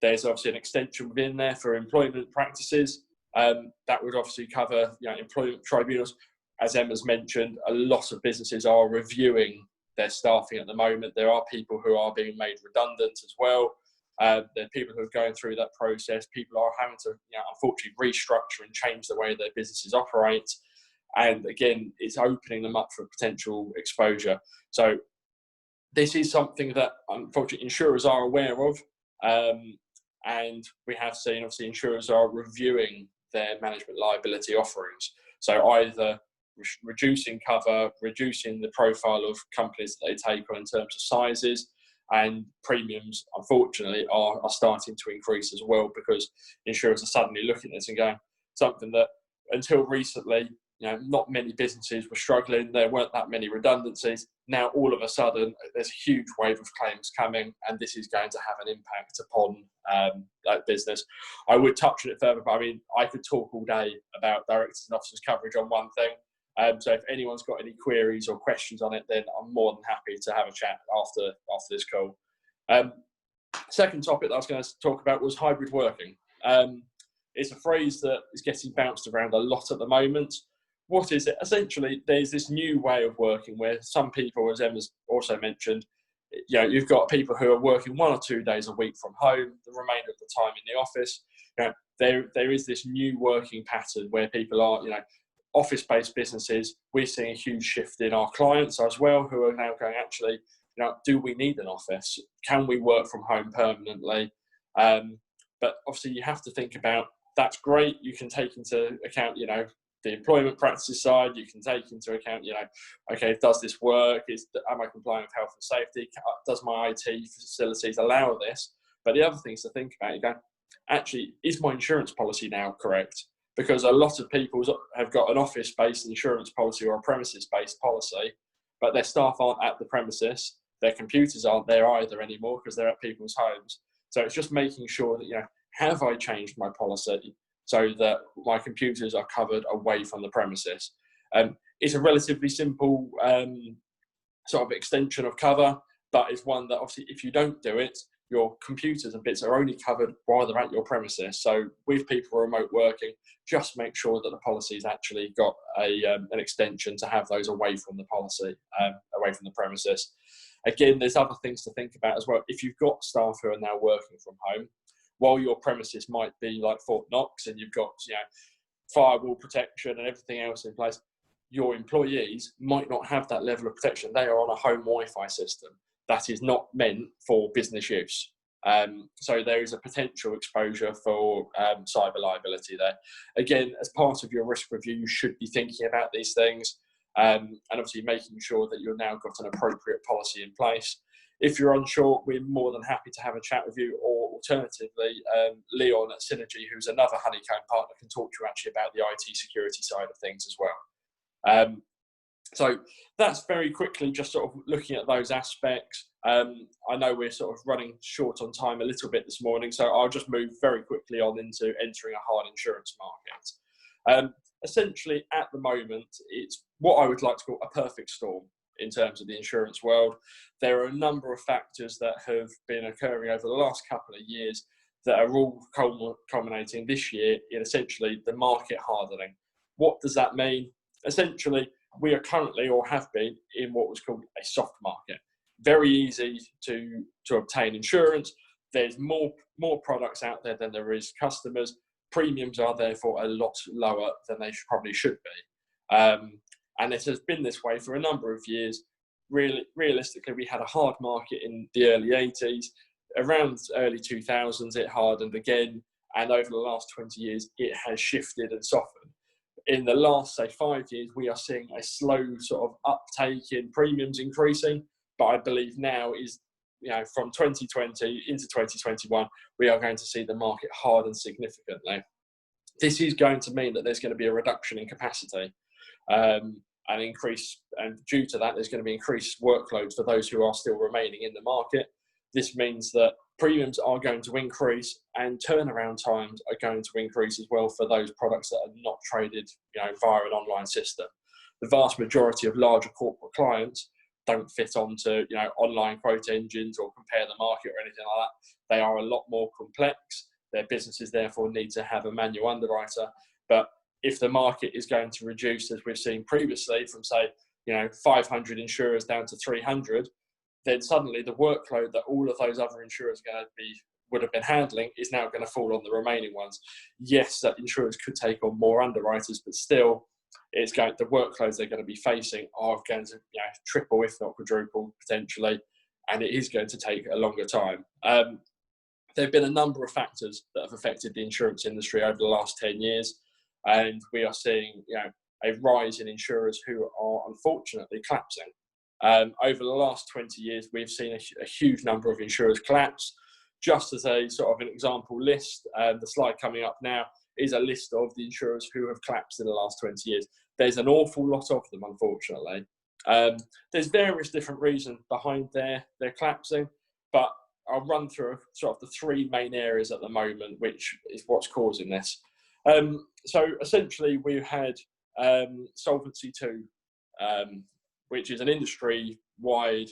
There's obviously an extension within there for employment practices. That would obviously cover employment tribunals. As Emma's mentioned, a lot of businesses are reviewing their staffing at the moment. There are people who are being made redundant as well. There are people who are going through that process. People are having to, unfortunately, restructure and change the way their businesses operate. And again, it's opening them up for potential exposure. So this is something that unfortunately insurers are aware of, and we have seen obviously insurers are reviewing their management liability offerings. So either reducing cover, reducing the profile of companies that they take on in terms of sizes, and premiums, unfortunately, are starting to increase as well, because insurers are suddenly looking at this and going, something that until recently, not many businesses were struggling, there weren't that many redundancies. Now, all of a sudden, there's a huge wave of claims coming, and this is going to have an impact upon that business. I would touch on it further, but I mean, I could talk all day about directors and officers coverage on one thing. So if anyone's got any queries or questions on it, then I'm more than happy to have a chat after this call. Second topic that I was going to talk about was hybrid working. It's a phrase that is getting bounced around a lot at the moment. What is it? Essentially, there's this new way of working where some people, as Emma's also mentioned, you've got people who are working 1 or 2 days a week from home, the remainder of the time in the office. There is this new working pattern where people are, office-based businesses. We're seeing a huge shift in our clients as well, who are now going, actually, do we need an office? Can we work from home permanently? But obviously you have to think about, that's great. You can take into account, the employment practices side. You can take into account, okay, does this work? Am I compliant with health and safety? Does my IT facilities allow this? But the other things to think about, you go, actually, is my insurance policy now correct? Because a lot of people have got an office-based insurance policy or a premises-based policy, but their staff aren't at the premises. Their computers aren't there either anymore because they're at people's homes. So it's just making sure that, have I changed my policy so that my computers are covered away from the premises? It's a relatively simple sort of extension of cover, but it's one that obviously if you don't do it, your computers and bits are only covered while they're at your premises. So with people remote working, just make sure that the policy's actually got an extension to have those away from the policy, away from the premises. Again, there's other things to think about as well. If you've got staff who are now working from home, while your premises might be like Fort Knox and you've got firewall protection and everything else in place, your employees might not have that level of protection. They are on a home Wi-Fi system that is not meant for business use. So there is a potential exposure for cyber liability there. Again, as part of your risk review, you should be thinking about these things, and obviously making sure that you've now got an appropriate policy in place. If you're unsure, we're more than happy to have a chat with you, or alternatively, Leon at Synergy, who's another Honeycomb partner, can talk to you actually about the IT security side of things as well. So that's very quickly just sort of looking at those aspects. I know we're sort of running short on time a little bit this morning, so I'll just move very quickly on into entering a hard insurance market. Essentially, at the moment, it's what I would like to call a perfect storm in terms of the insurance world. There are a number of factors that have been occurring over the last couple of years that are all culminating this year in essentially the market hardening. What does that mean? Essentially, we are currently, or have been, in what was called a soft market. Very easy to obtain insurance. There's more products out there than there is customers. Premiums are therefore a lot lower than they probably should be. And it has been this way for a number of years. Realistically, we had a hard market in the early 80s. Around early 2000s, it hardened again. And over the last 20 years, it has shifted and softened. In the last, say, 5 years, we are seeing a slow sort of uptake in premiums increasing. But I believe now is, from 2020 into 2021, we are going to see the market harden significantly. This is going to mean that there's going to be a reduction in capacity, and due to that, there's going to be increased workloads for those who are still remaining in the market. This means that premiums are going to increase and turnaround times are going to increase as well for those products that are not traded, via an online system. The vast majority of larger corporate clients don't fit onto, online quote engines or compare the market or anything like that. They are a lot more complex. Their businesses therefore need to have a manual underwriter. But if the market is going to reduce, as we've seen previously, from say, 500 insurers down to 300, then suddenly the workload that all of those other insurers would have been handling is now going to fall on the remaining ones. Yes, that insurers could take on more underwriters, but still, the workloads they're going to be facing are going to triple, if not quadruple, potentially. and it is going to take a longer time. There have been a number of factors that have affected the insurance industry over the last 10 years, and we are seeing a rise in insurers who are unfortunately collapsing. Over the last 20 years, we've seen a huge number of insurers collapse. Just as a sort of an example list, the slide coming up now is a list of the insurers who have collapsed in the last 20 years. There's an awful lot of them, unfortunately. There's various different reasons behind their collapsing, but I'll run through sort of the three main areas at the moment, which is what's causing this. So essentially, we've had Solvency II, which is an industry-wide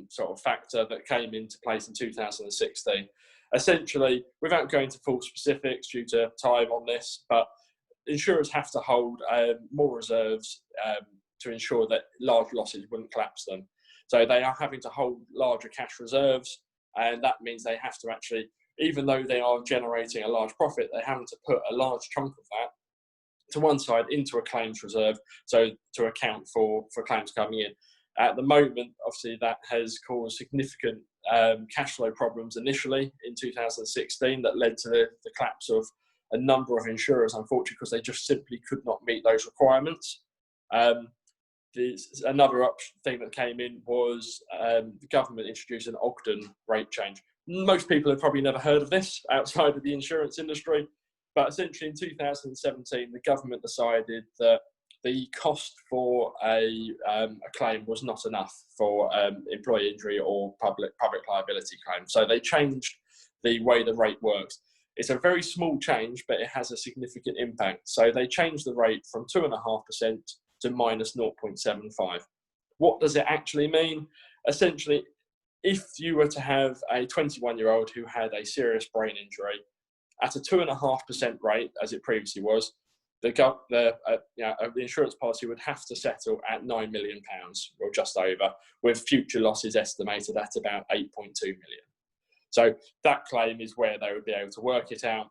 sort of factor that came into place in 2016. Essentially, without going to full specifics due to time on this, but insurers have to hold more reserves to ensure that large losses wouldn't collapse them. So they are having to hold larger cash reserves, and that means they have to actually, even though they are generating a large profit, they're having to put a large chunk of that to one side into a claims reserve, so to account for claims coming in. At the moment, obviously, that has caused significant cash flow problems initially in 2016 that led to the collapse of a number of insurers, unfortunately, because they just simply could not meet those requirements. Another thing that came in was the government introduced an Ogden rate change. Most people have probably never heard of this outside of the insurance industry, but essentially in 2017, the government decided that the cost for a claim was not enough for employee injury or public liability claims. So they changed the way the rate works. It's a very small change, but it has a significant impact. So they changed the rate from 2.5% to minus 0.75. What does it actually mean? Essentially, if you were to have a 21-year-old who had a serious brain injury at a 2.5% rate, as it previously was, the insurance policy would have to settle at £9 million or just over, with future losses estimated at about 8.2 million. So that claim is where they would be able to work it out.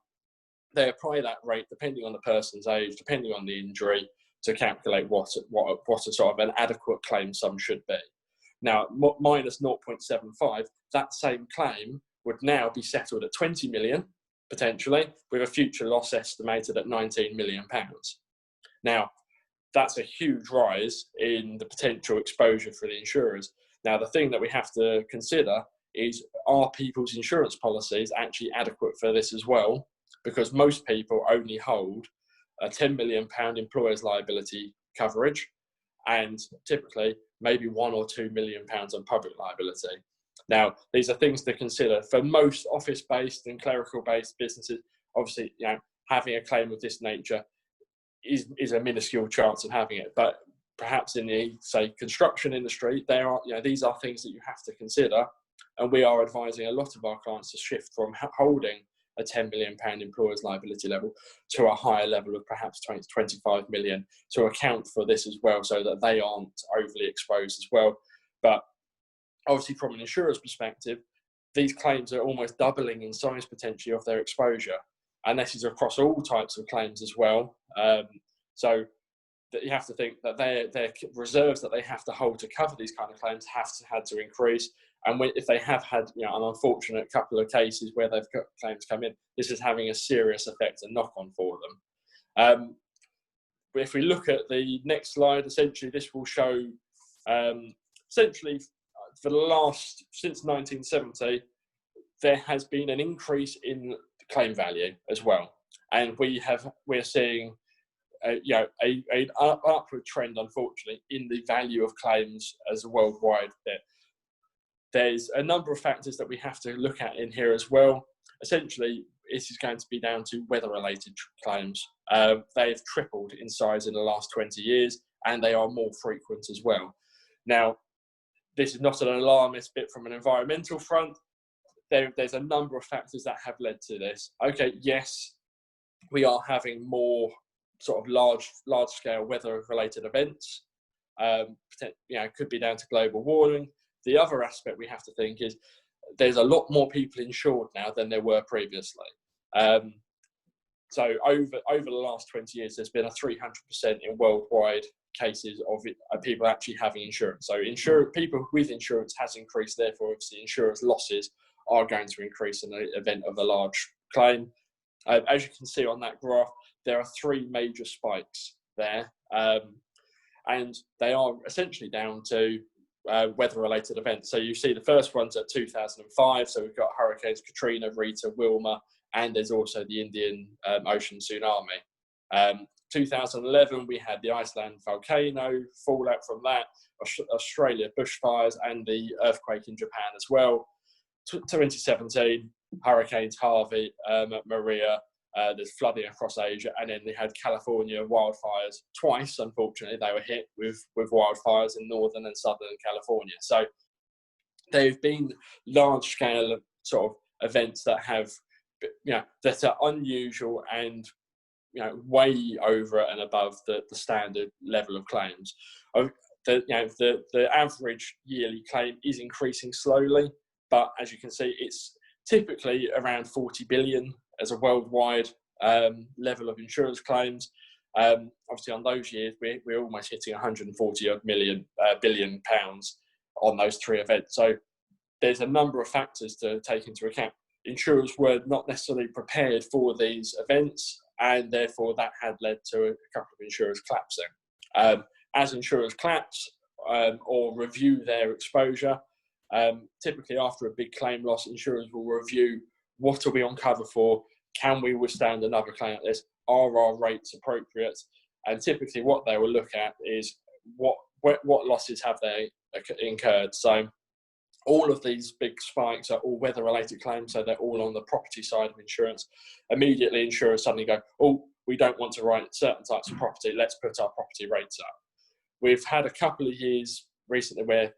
They apply that rate depending on the person's age, depending on the injury, to calculate what a sort of an adequate claim sum should be. Now, minus 0.75, that same claim would now be settled at 20 million, potentially, with a future loss estimated at 19 million pounds. Now, that's a huge rise in the potential exposure for the insurers. Now, the thing that we have to consider is, are people's insurance policies actually adequate for this as well? Because most people only hold a £10 million employer's liability coverage, and typically maybe £1 or £2 million on public liability. Now, these are things to consider. For most office-based and clerical-based businesses, obviously, having a claim of this nature is a minuscule chance of having it. But perhaps in the, say, construction industry, these are things that you have to consider. And we are advising a lot of our clients to shift from holding a £10 million employer's liability level to a higher level of perhaps 20 to 25 million to account for this as well, so that they aren't overly exposed as well. But obviously, from an insurer's perspective, these claims are almost doubling in size potentially of their exposure. And this is across all types of claims as well. So that you have to think that their reserves that they have to hold to cover these kind of claims had to increase. And if they have had an unfortunate couple of cases where they've got claims come in, this is having a serious effect and knock-on for them. If we look at the next slide, essentially this will show, essentially since 1970, there has been an increase in claim value as well. And we're seeing an upward trend, unfortunately, in the value of claims as a worldwide bit. There's a number of factors that we have to look at in here as well. Essentially, this is going to be down to weather-related claims. They've tripled in size in the last 20 years, and they are more frequent as well. Now, this is not an alarmist bit from an environmental front. There's a number of factors that have led to this. Okay, yes, we are having more sort of large-scale weather-related events. Could be down to global warming. The other aspect we have to think is there's a lot more people insured now than there were previously. So over the last 20 years, there's been a 300% in worldwide cases of people actually having insurance. So people with insurance has increased, therefore obviously insurers' losses are going to increase in the event of a large claim. As you can see on that graph, there are 3 major spikes there, and they are essentially down to weather-related events. So you see the first one's at 2005, so we've got Hurricanes Katrina, Rita, Wilma, and there's also the Indian Ocean tsunami. 2011, we had the Iceland volcano, fallout from that, Australia bushfires, and the earthquake in Japan as well. 2017, Hurricanes Harvey, Maria, there's flooding across Asia, and then they had California wildfires twice. Unfortunately, they were hit with wildfires in northern and southern California. So they've been large-scale sort of events that have, that are unusual and way over and above the standard level of claims. The average yearly claim is increasing slowly, but as you can see, it's typically around 40 billion as a worldwide level of insurance claims. Obviously, on those years, we're almost hitting 140 odd billion pounds on those 3 events. So there's a number of factors to take into account. Insurers were not necessarily prepared for these events, and therefore that had led to a couple of insurers collapsing. As insurers collapse or review their exposure, typically after a big claim loss, insurers will review what are we on cover for, can we withstand another claim like this, are our rates appropriate, and typically what they will look at is what losses have they incurred. So all of these big spikes are all weather-related claims, so they're all on the property side of insurance. Immediately, insurers suddenly go, oh, we don't want to write certain types of property, let's put our property rates up. We've had a couple of years recently where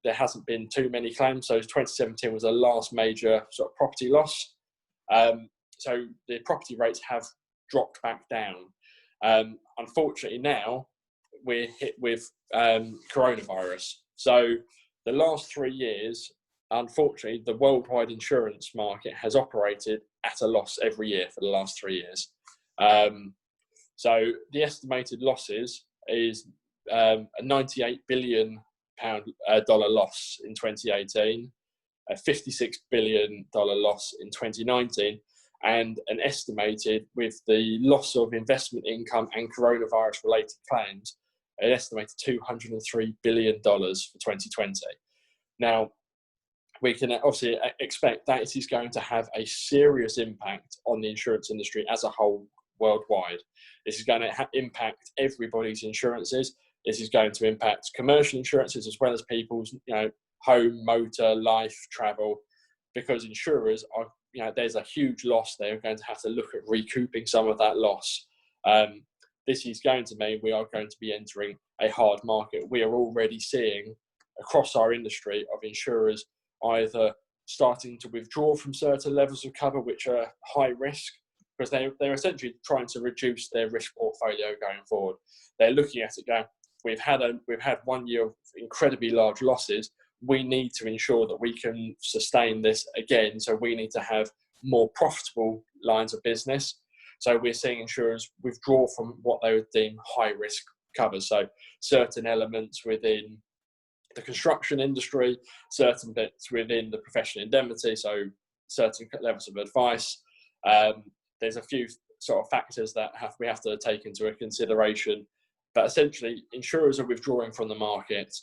there hasn't been too many claims, so 2017 was the last major sort of property loss. So the property rates have dropped back down. Unfortunately now, we're hit with coronavirus. So the last 3 years, unfortunately, the worldwide insurance market has operated at a loss every year for the last 3 years. So the estimated losses is a $98 billion dollar loss in 2018, a $56 billion loss in 2019, and an estimated, with the loss of investment income and coronavirus-related claims, an estimated $203 billion for 2020. Now, we can obviously expect that it is going to have a serious impact on the insurance industry as a whole worldwide. This is going to impact everybody's insurances. This is going to impact commercial insurances as well as people's, home, motor, life, travel, because insurers are, there's a huge loss. They're going to have to look at recouping some of that loss. This is going to mean we are going to be entering a hard market. We are already seeing across our industry of insurers either starting to withdraw from certain levels of cover, which are high risk, because they're essentially trying to reduce their risk portfolio going forward. They're looking at it going, we've had 1 year of incredibly large losses. We need to ensure that we can sustain this again. So we need to have more profitable lines of business. So we're seeing insurers withdraw from what they would deem high risk covers. So certain elements within the construction industry, certain bits within the professional indemnity, so certain levels of advice. There's a few sort of factors that we have to take into consideration. But essentially, insurers are withdrawing from the market.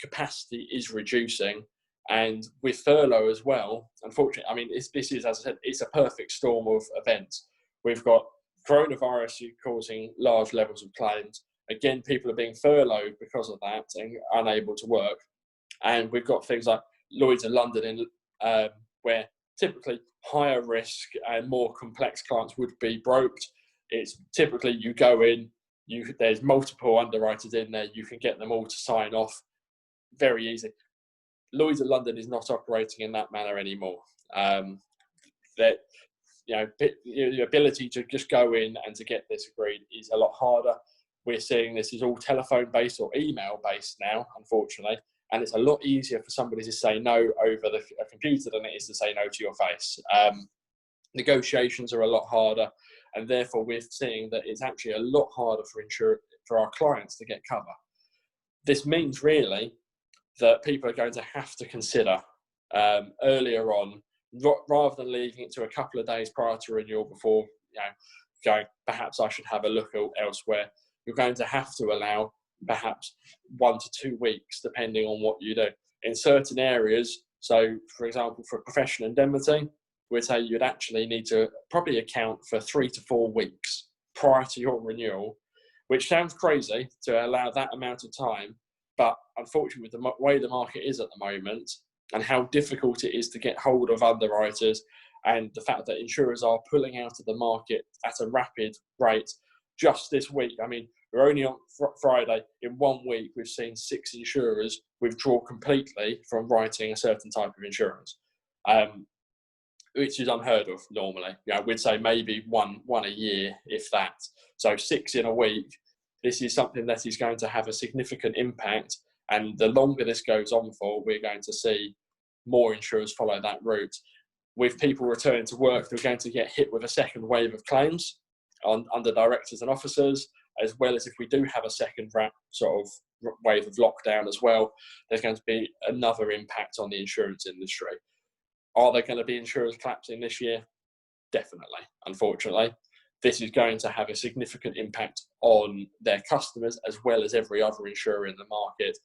Capacity is reducing, and with furlough as well. Unfortunately, this is, as I said, it's a perfect storm of events. We've got coronavirus causing large levels of claims. Again, people are being furloughed because of that and unable to work. And we've got things like Lloyd's of London, where typically higher risk and more complex clients would be broked. It's typically you go in, there's multiple underwriters in there, you can get them all to sign off very easy. Lloyd's of London is not operating in that manner anymore. The ability to just go in and to get this agreed is a lot harder. We're seeing this is all telephone based or email based now, unfortunately, and it's a lot easier for somebody to say no over a computer than it is to say no to your face. Negotiations are a lot harder, and therefore we're seeing that it's actually a lot harder for for our clients to get cover. This means really that people are going to have to consider earlier on, rather than leaving it to a couple of days prior to renewal before going, perhaps I should have a look elsewhere. You're going to have to allow perhaps 1 to 2 weeks, depending on what you do. In certain areas, so for example, for professional indemnity, we'd say you'd actually need to probably account for 3 to 4 weeks prior to your renewal, which sounds crazy to allow that amount of time. But unfortunately, with the way the market is at the moment and how difficult it is to get hold of underwriters, and the fact that insurers are pulling out of the market at a rapid rate, just this week, I mean, we're only on Friday. In 1 week, we've seen 6 insurers withdraw completely from writing a certain type of insurance, which is unheard of normally. We'd say maybe one a year, if that. So 6 in a week. This is something that is going to have a significant impact. And the longer this goes on for, we're going to see more insurers follow that route. With people returning to work, they're going to get hit with a second wave of claims under directors and officers, as well as if we do have a second sort of wave of lockdown as well, there's going to be another impact on the insurance industry. Are there going to be insurers collapsing this year? Definitely, unfortunately. This is going to have a significant impact on their customers as well as every other insurer in the market.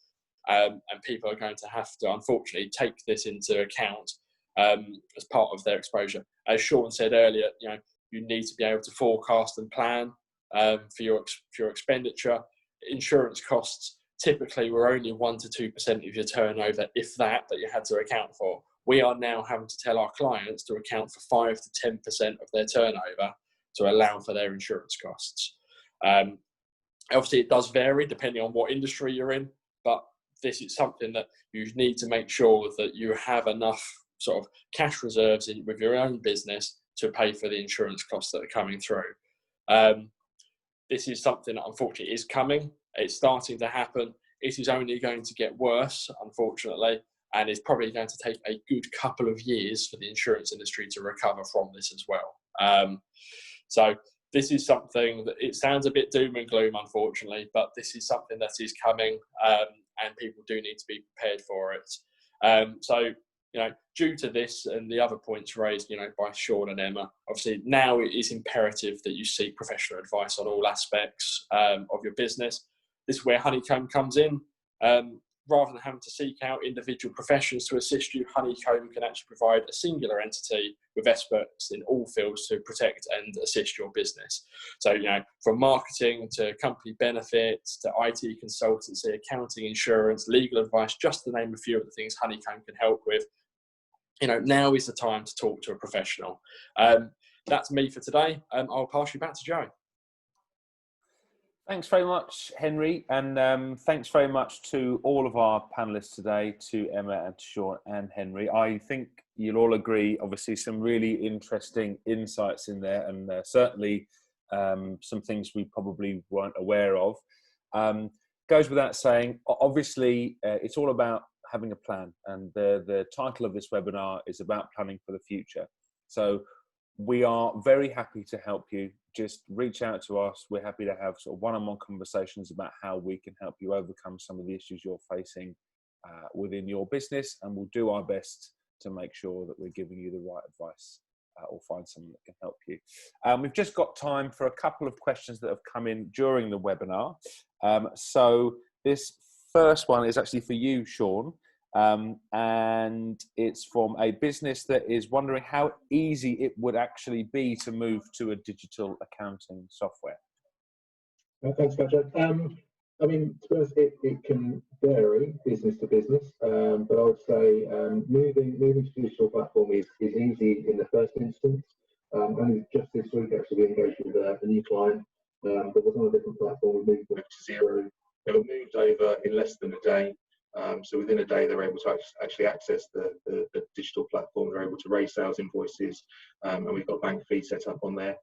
And people are going to have to, unfortunately, take this into account as part of their exposure. As Sean said earlier, you need to be able to forecast and plan for your expenditure. Insurance costs typically were only 1 to 2% of your turnover, if that you had to account for. We are now having to tell our clients to account for 5 to 10% of their turnover to allow for their insurance costs. Obviously, it does vary depending on what industry you're in, but this is something that you need to make sure that you have enough sort of cash reserves with your own business to pay for the insurance costs that are coming through. This is something that unfortunately is coming. It's starting to happen. It is only going to get worse, unfortunately, and it's probably going to take a good couple of years for the insurance industry to recover from this as well. So this is something that it sounds a bit doom and gloom, unfortunately, but this is something that is coming, and people do need to be prepared for it. So, due to this and the other points raised, by Sean and Emma, obviously now it is imperative that you seek professional advice on all aspects of your business. This is where Honeycomb comes in. Rather than having to seek out individual professions to assist you, Honeycomb can actually provide a singular entity with experts in all fields to protect and assist your business. So, from marketing to company benefits to IT consultancy, accounting, insurance, legal advice, just to name a few of the things Honeycomb can help with. Now is the time to talk to a professional. That's me for today. I'll pass you back to Joe. Thanks very much, Henry, and thanks very much to all of our panellists today, to Emma and to Sean and Henry. I think you'll all agree, obviously, some really interesting insights in there, and certainly some things we probably weren't aware of. Goes without saying, obviously, it's all about having a plan, and the title of this webinar is about planning for the future. So we are very happy to help you. Just reach out to us. We're happy to have sort of one-on-one conversations about how we can help you overcome some of the issues you're facing within your business, and we'll do our best to make sure that we're giving you the right advice or find someone that can help you. We've just got time for a couple of questions that have come in during the webinar. So this first one is actually for you, Sean. And it's from a business that is wondering how easy it would actually be to move to a digital accounting software. Thanks, Patrick. I mean, to be honest, it can vary business to business, but I would say moving to digital platform is easy in the first instance. Only just this week, actually, we engaged with a new client that was on a different platform. We moved them to zero. They were moved over in less than a day. So within a day, they're able to actually access the digital platform. They're able to raise sales invoices, and we've got bank fees set up on there.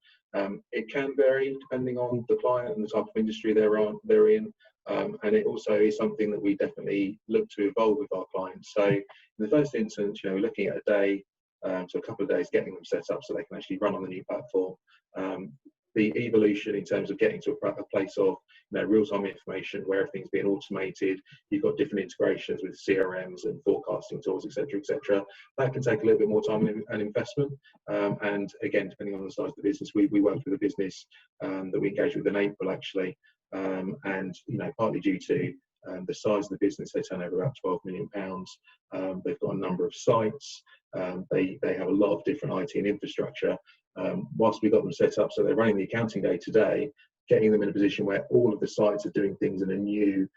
It can vary depending on the client and the type of industry they're in, and it also is something that we definitely look to evolve with our clients. So in the first instance, we're looking at a day to a couple of days getting them set up so they can actually run on the new platform. the evolution in terms of getting to a place of real-time information where everything's being automated. You've got different integrations with CRMs and forecasting tools, etc., etc. That can take a little bit more time and investment. And again, depending on the size of the business, we worked with a business that we engaged with in April actually, and partly due to the size of the business, they turn over about £12 million. They've got a number of sites. They have a lot of different IT and infrastructure. Whilst we got them set up so they're running the accounting day to day, getting them in a position where all of the sites are doing things in a new,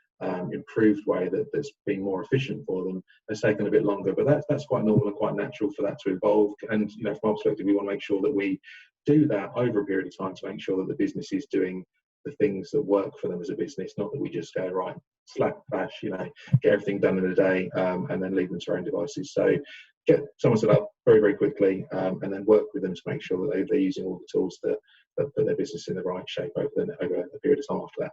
improved way that's been more efficient for them has taken a bit longer. But that's quite normal and quite natural for that to evolve. And from our perspective, we want to make sure that we do that over a period of time to make sure that the business is doing the things that work for them as a business, not that we just go right, slap bash, get everything done in a day, and then leave them to their own devices. So get someone set up very, very quickly, and then work with them to make sure that they're using all the tools that put their business in the right shape over a period of time after that.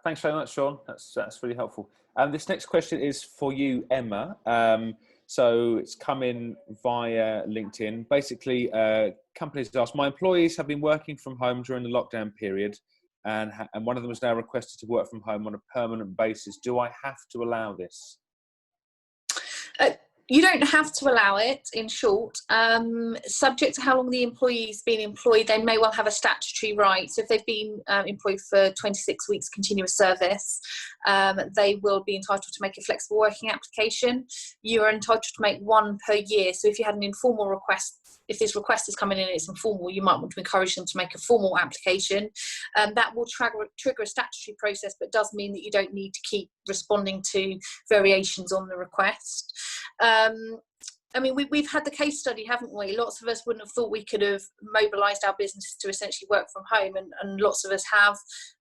Thanks very much, Sean. That's really helpful. This next question is for you, Emma. So it's come in via LinkedIn. Basically, companies ask, my employees have been working from home during the lockdown period, and one of them has now requested to work from home on a permanent basis. Do I have to allow this? You don't have to allow it, in short. Subject to how long the employee's been employed, they may well have a statutory right. So if they've been employed for 26 weeks continuous service, they will be entitled to make a flexible working application. You are entitled to make one per year. So if you had an informal request, if this request is coming in and it's informal, you might want to encourage them to make a formal application. That will trigger a statutory process, but does mean that you don't need to keep responding to variations on the request. I mean, we've had the case study, haven't we? Lots of us wouldn't have thought we could have mobilised our businesses to essentially work from home, and lots of us have.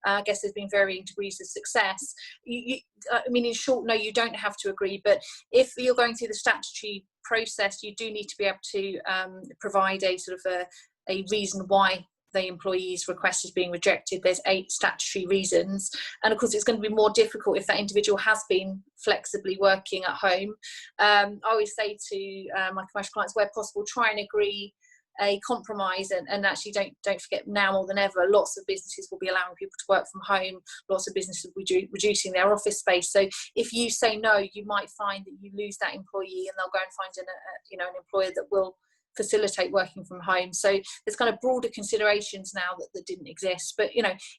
I guess there's been varying degrees of success. I mean, in short, no, you don't have to agree, but if you're going through the statutory process, you do need to be able to provide a sort of a reason why the employee's request is being rejected. There's 8 statutory reasons, and of course it's going to be more difficult if that individual has been flexibly working at home. I always say to my commercial clients, where possible, try and agree a compromise, and actually don't forget, now more than ever, lots of businesses will be allowing people to work from home. Lots of businesses will be reducing their office space. So if you say no, you might find that you lose that employee, and they'll go and find an employer that will facilitate working from home. So there's kind of broader considerations now that didn't exist. But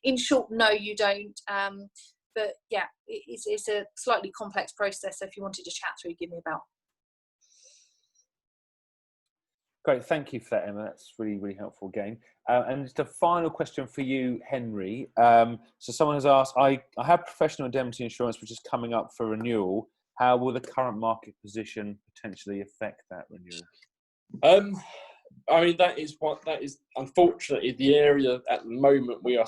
in short, no, you don't. But yeah, it's a slightly complex process. So if you wanted to chat through, give me a bell. Great, thank you for that, Emma. That's really, really helpful again. And just a final question for you, Henry. So someone has asked, I have professional indemnity insurance which is coming up for renewal. How will the current market position potentially affect that renewal? I mean, that is unfortunately the area at the moment we're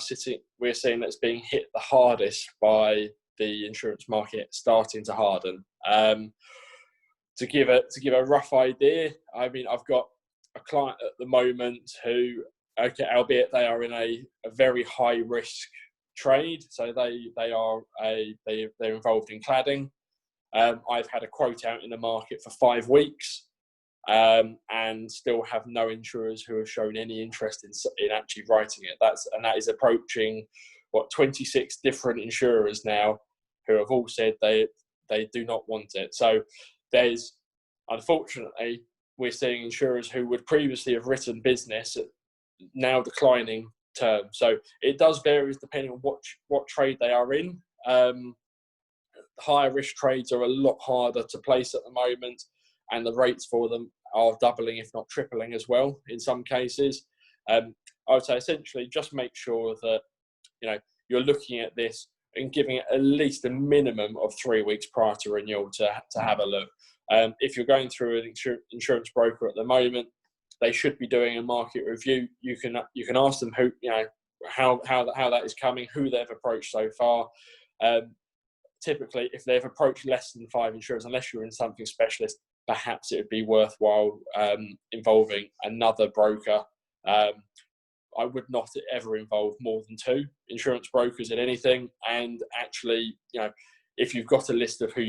seeing that's being hit the hardest by the insurance market starting to harden. To give a rough idea, I mean, I've got a client at the moment who, okay, albeit they are in a very high risk trade, so they're involved in cladding. I've had a quote out in the market for 5 weeks. And still have no insurers who have shown any interest in actually writing it. That is approaching 26 different insurers now who have all said they do not want it. So there's, unfortunately, we're seeing insurers who would previously have written business now declining terms. So it does vary depending on what trade they are in. Higher risk trades are a lot harder to place at the moment, and the rates for them are doubling, if not tripling as well, in some cases. I would say essentially just make sure that you're looking at this and giving it at least a minimum of 3 weeks prior to renewal to have a look. If you're going through an insurance broker at the moment, they should be doing a market review. You can ask them how that is coming, who they've approached so far. Typically, if they've approached less than 5 insurers, unless you're in something specialist, perhaps it would be worthwhile involving another broker. I would not ever involve more than 2 insurance brokers in anything. And actually, if you've got a list of who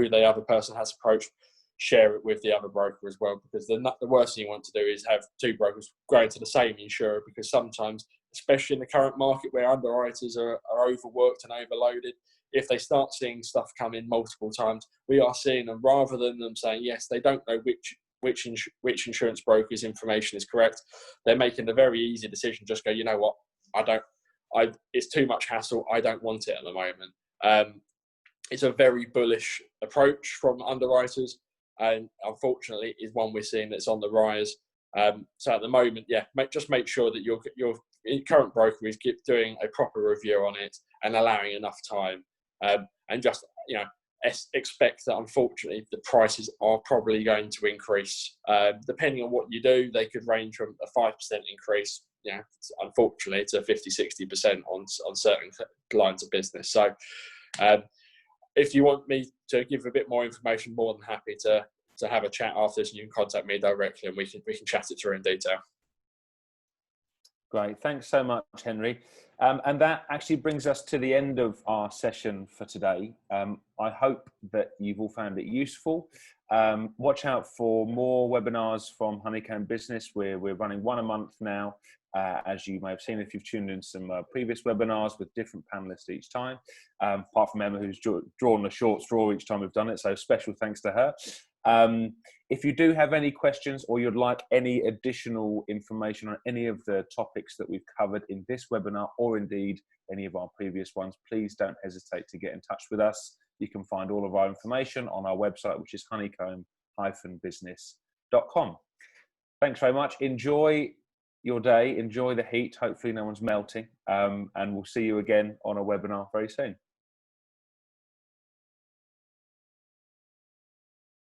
the other person has approached, share it with the other broker as well, because the worst thing you want to do is have two brokers going to the same insurer, because sometimes, especially in the current market where underwriters are overworked and overloaded, if they start seeing stuff come in multiple times, we are seeing them, rather than them saying yes, they don't know which insurance broker's information is correct, they're making the very easy decision, just go, you know what, it's too much hassle, I don't want it at the moment. It's a very bullish approach from underwriters, and unfortunately is one we're seeing that's on the rise. So at the moment, just make sure that your current broker is doing a proper review on it and allowing enough time, and just expect that unfortunately the prices are probably going to increase. Depending on what you do, they could range from a 5% increase, unfortunately, to 50-60% on certain lines of business. So if you want me to give a bit more information, more than happy to have a chat after this, and you can contact me directly and we can chat it through in detail. Great, thanks so much, Henry. And that actually brings us to the end of our session for today. I hope that you've all found it useful. Watch out for more webinars from Honeycomb Business. We're running one a month now. As you may have seen if you've tuned in some previous webinars with different panelists each time, apart from Emma, who's drawn a short straw each time we've done it, so special thanks to her. If you do have any questions, or you'd like any additional information on any of the topics that we've covered in this webinar, or indeed any of our previous ones, please don't hesitate to get in touch with us. You can find all of our information on our website, which is honeycomb-business.com. Thanks very much. Enjoy your day, enjoy the heat, hopefully no one's melting, and we'll see you again on a webinar very soon.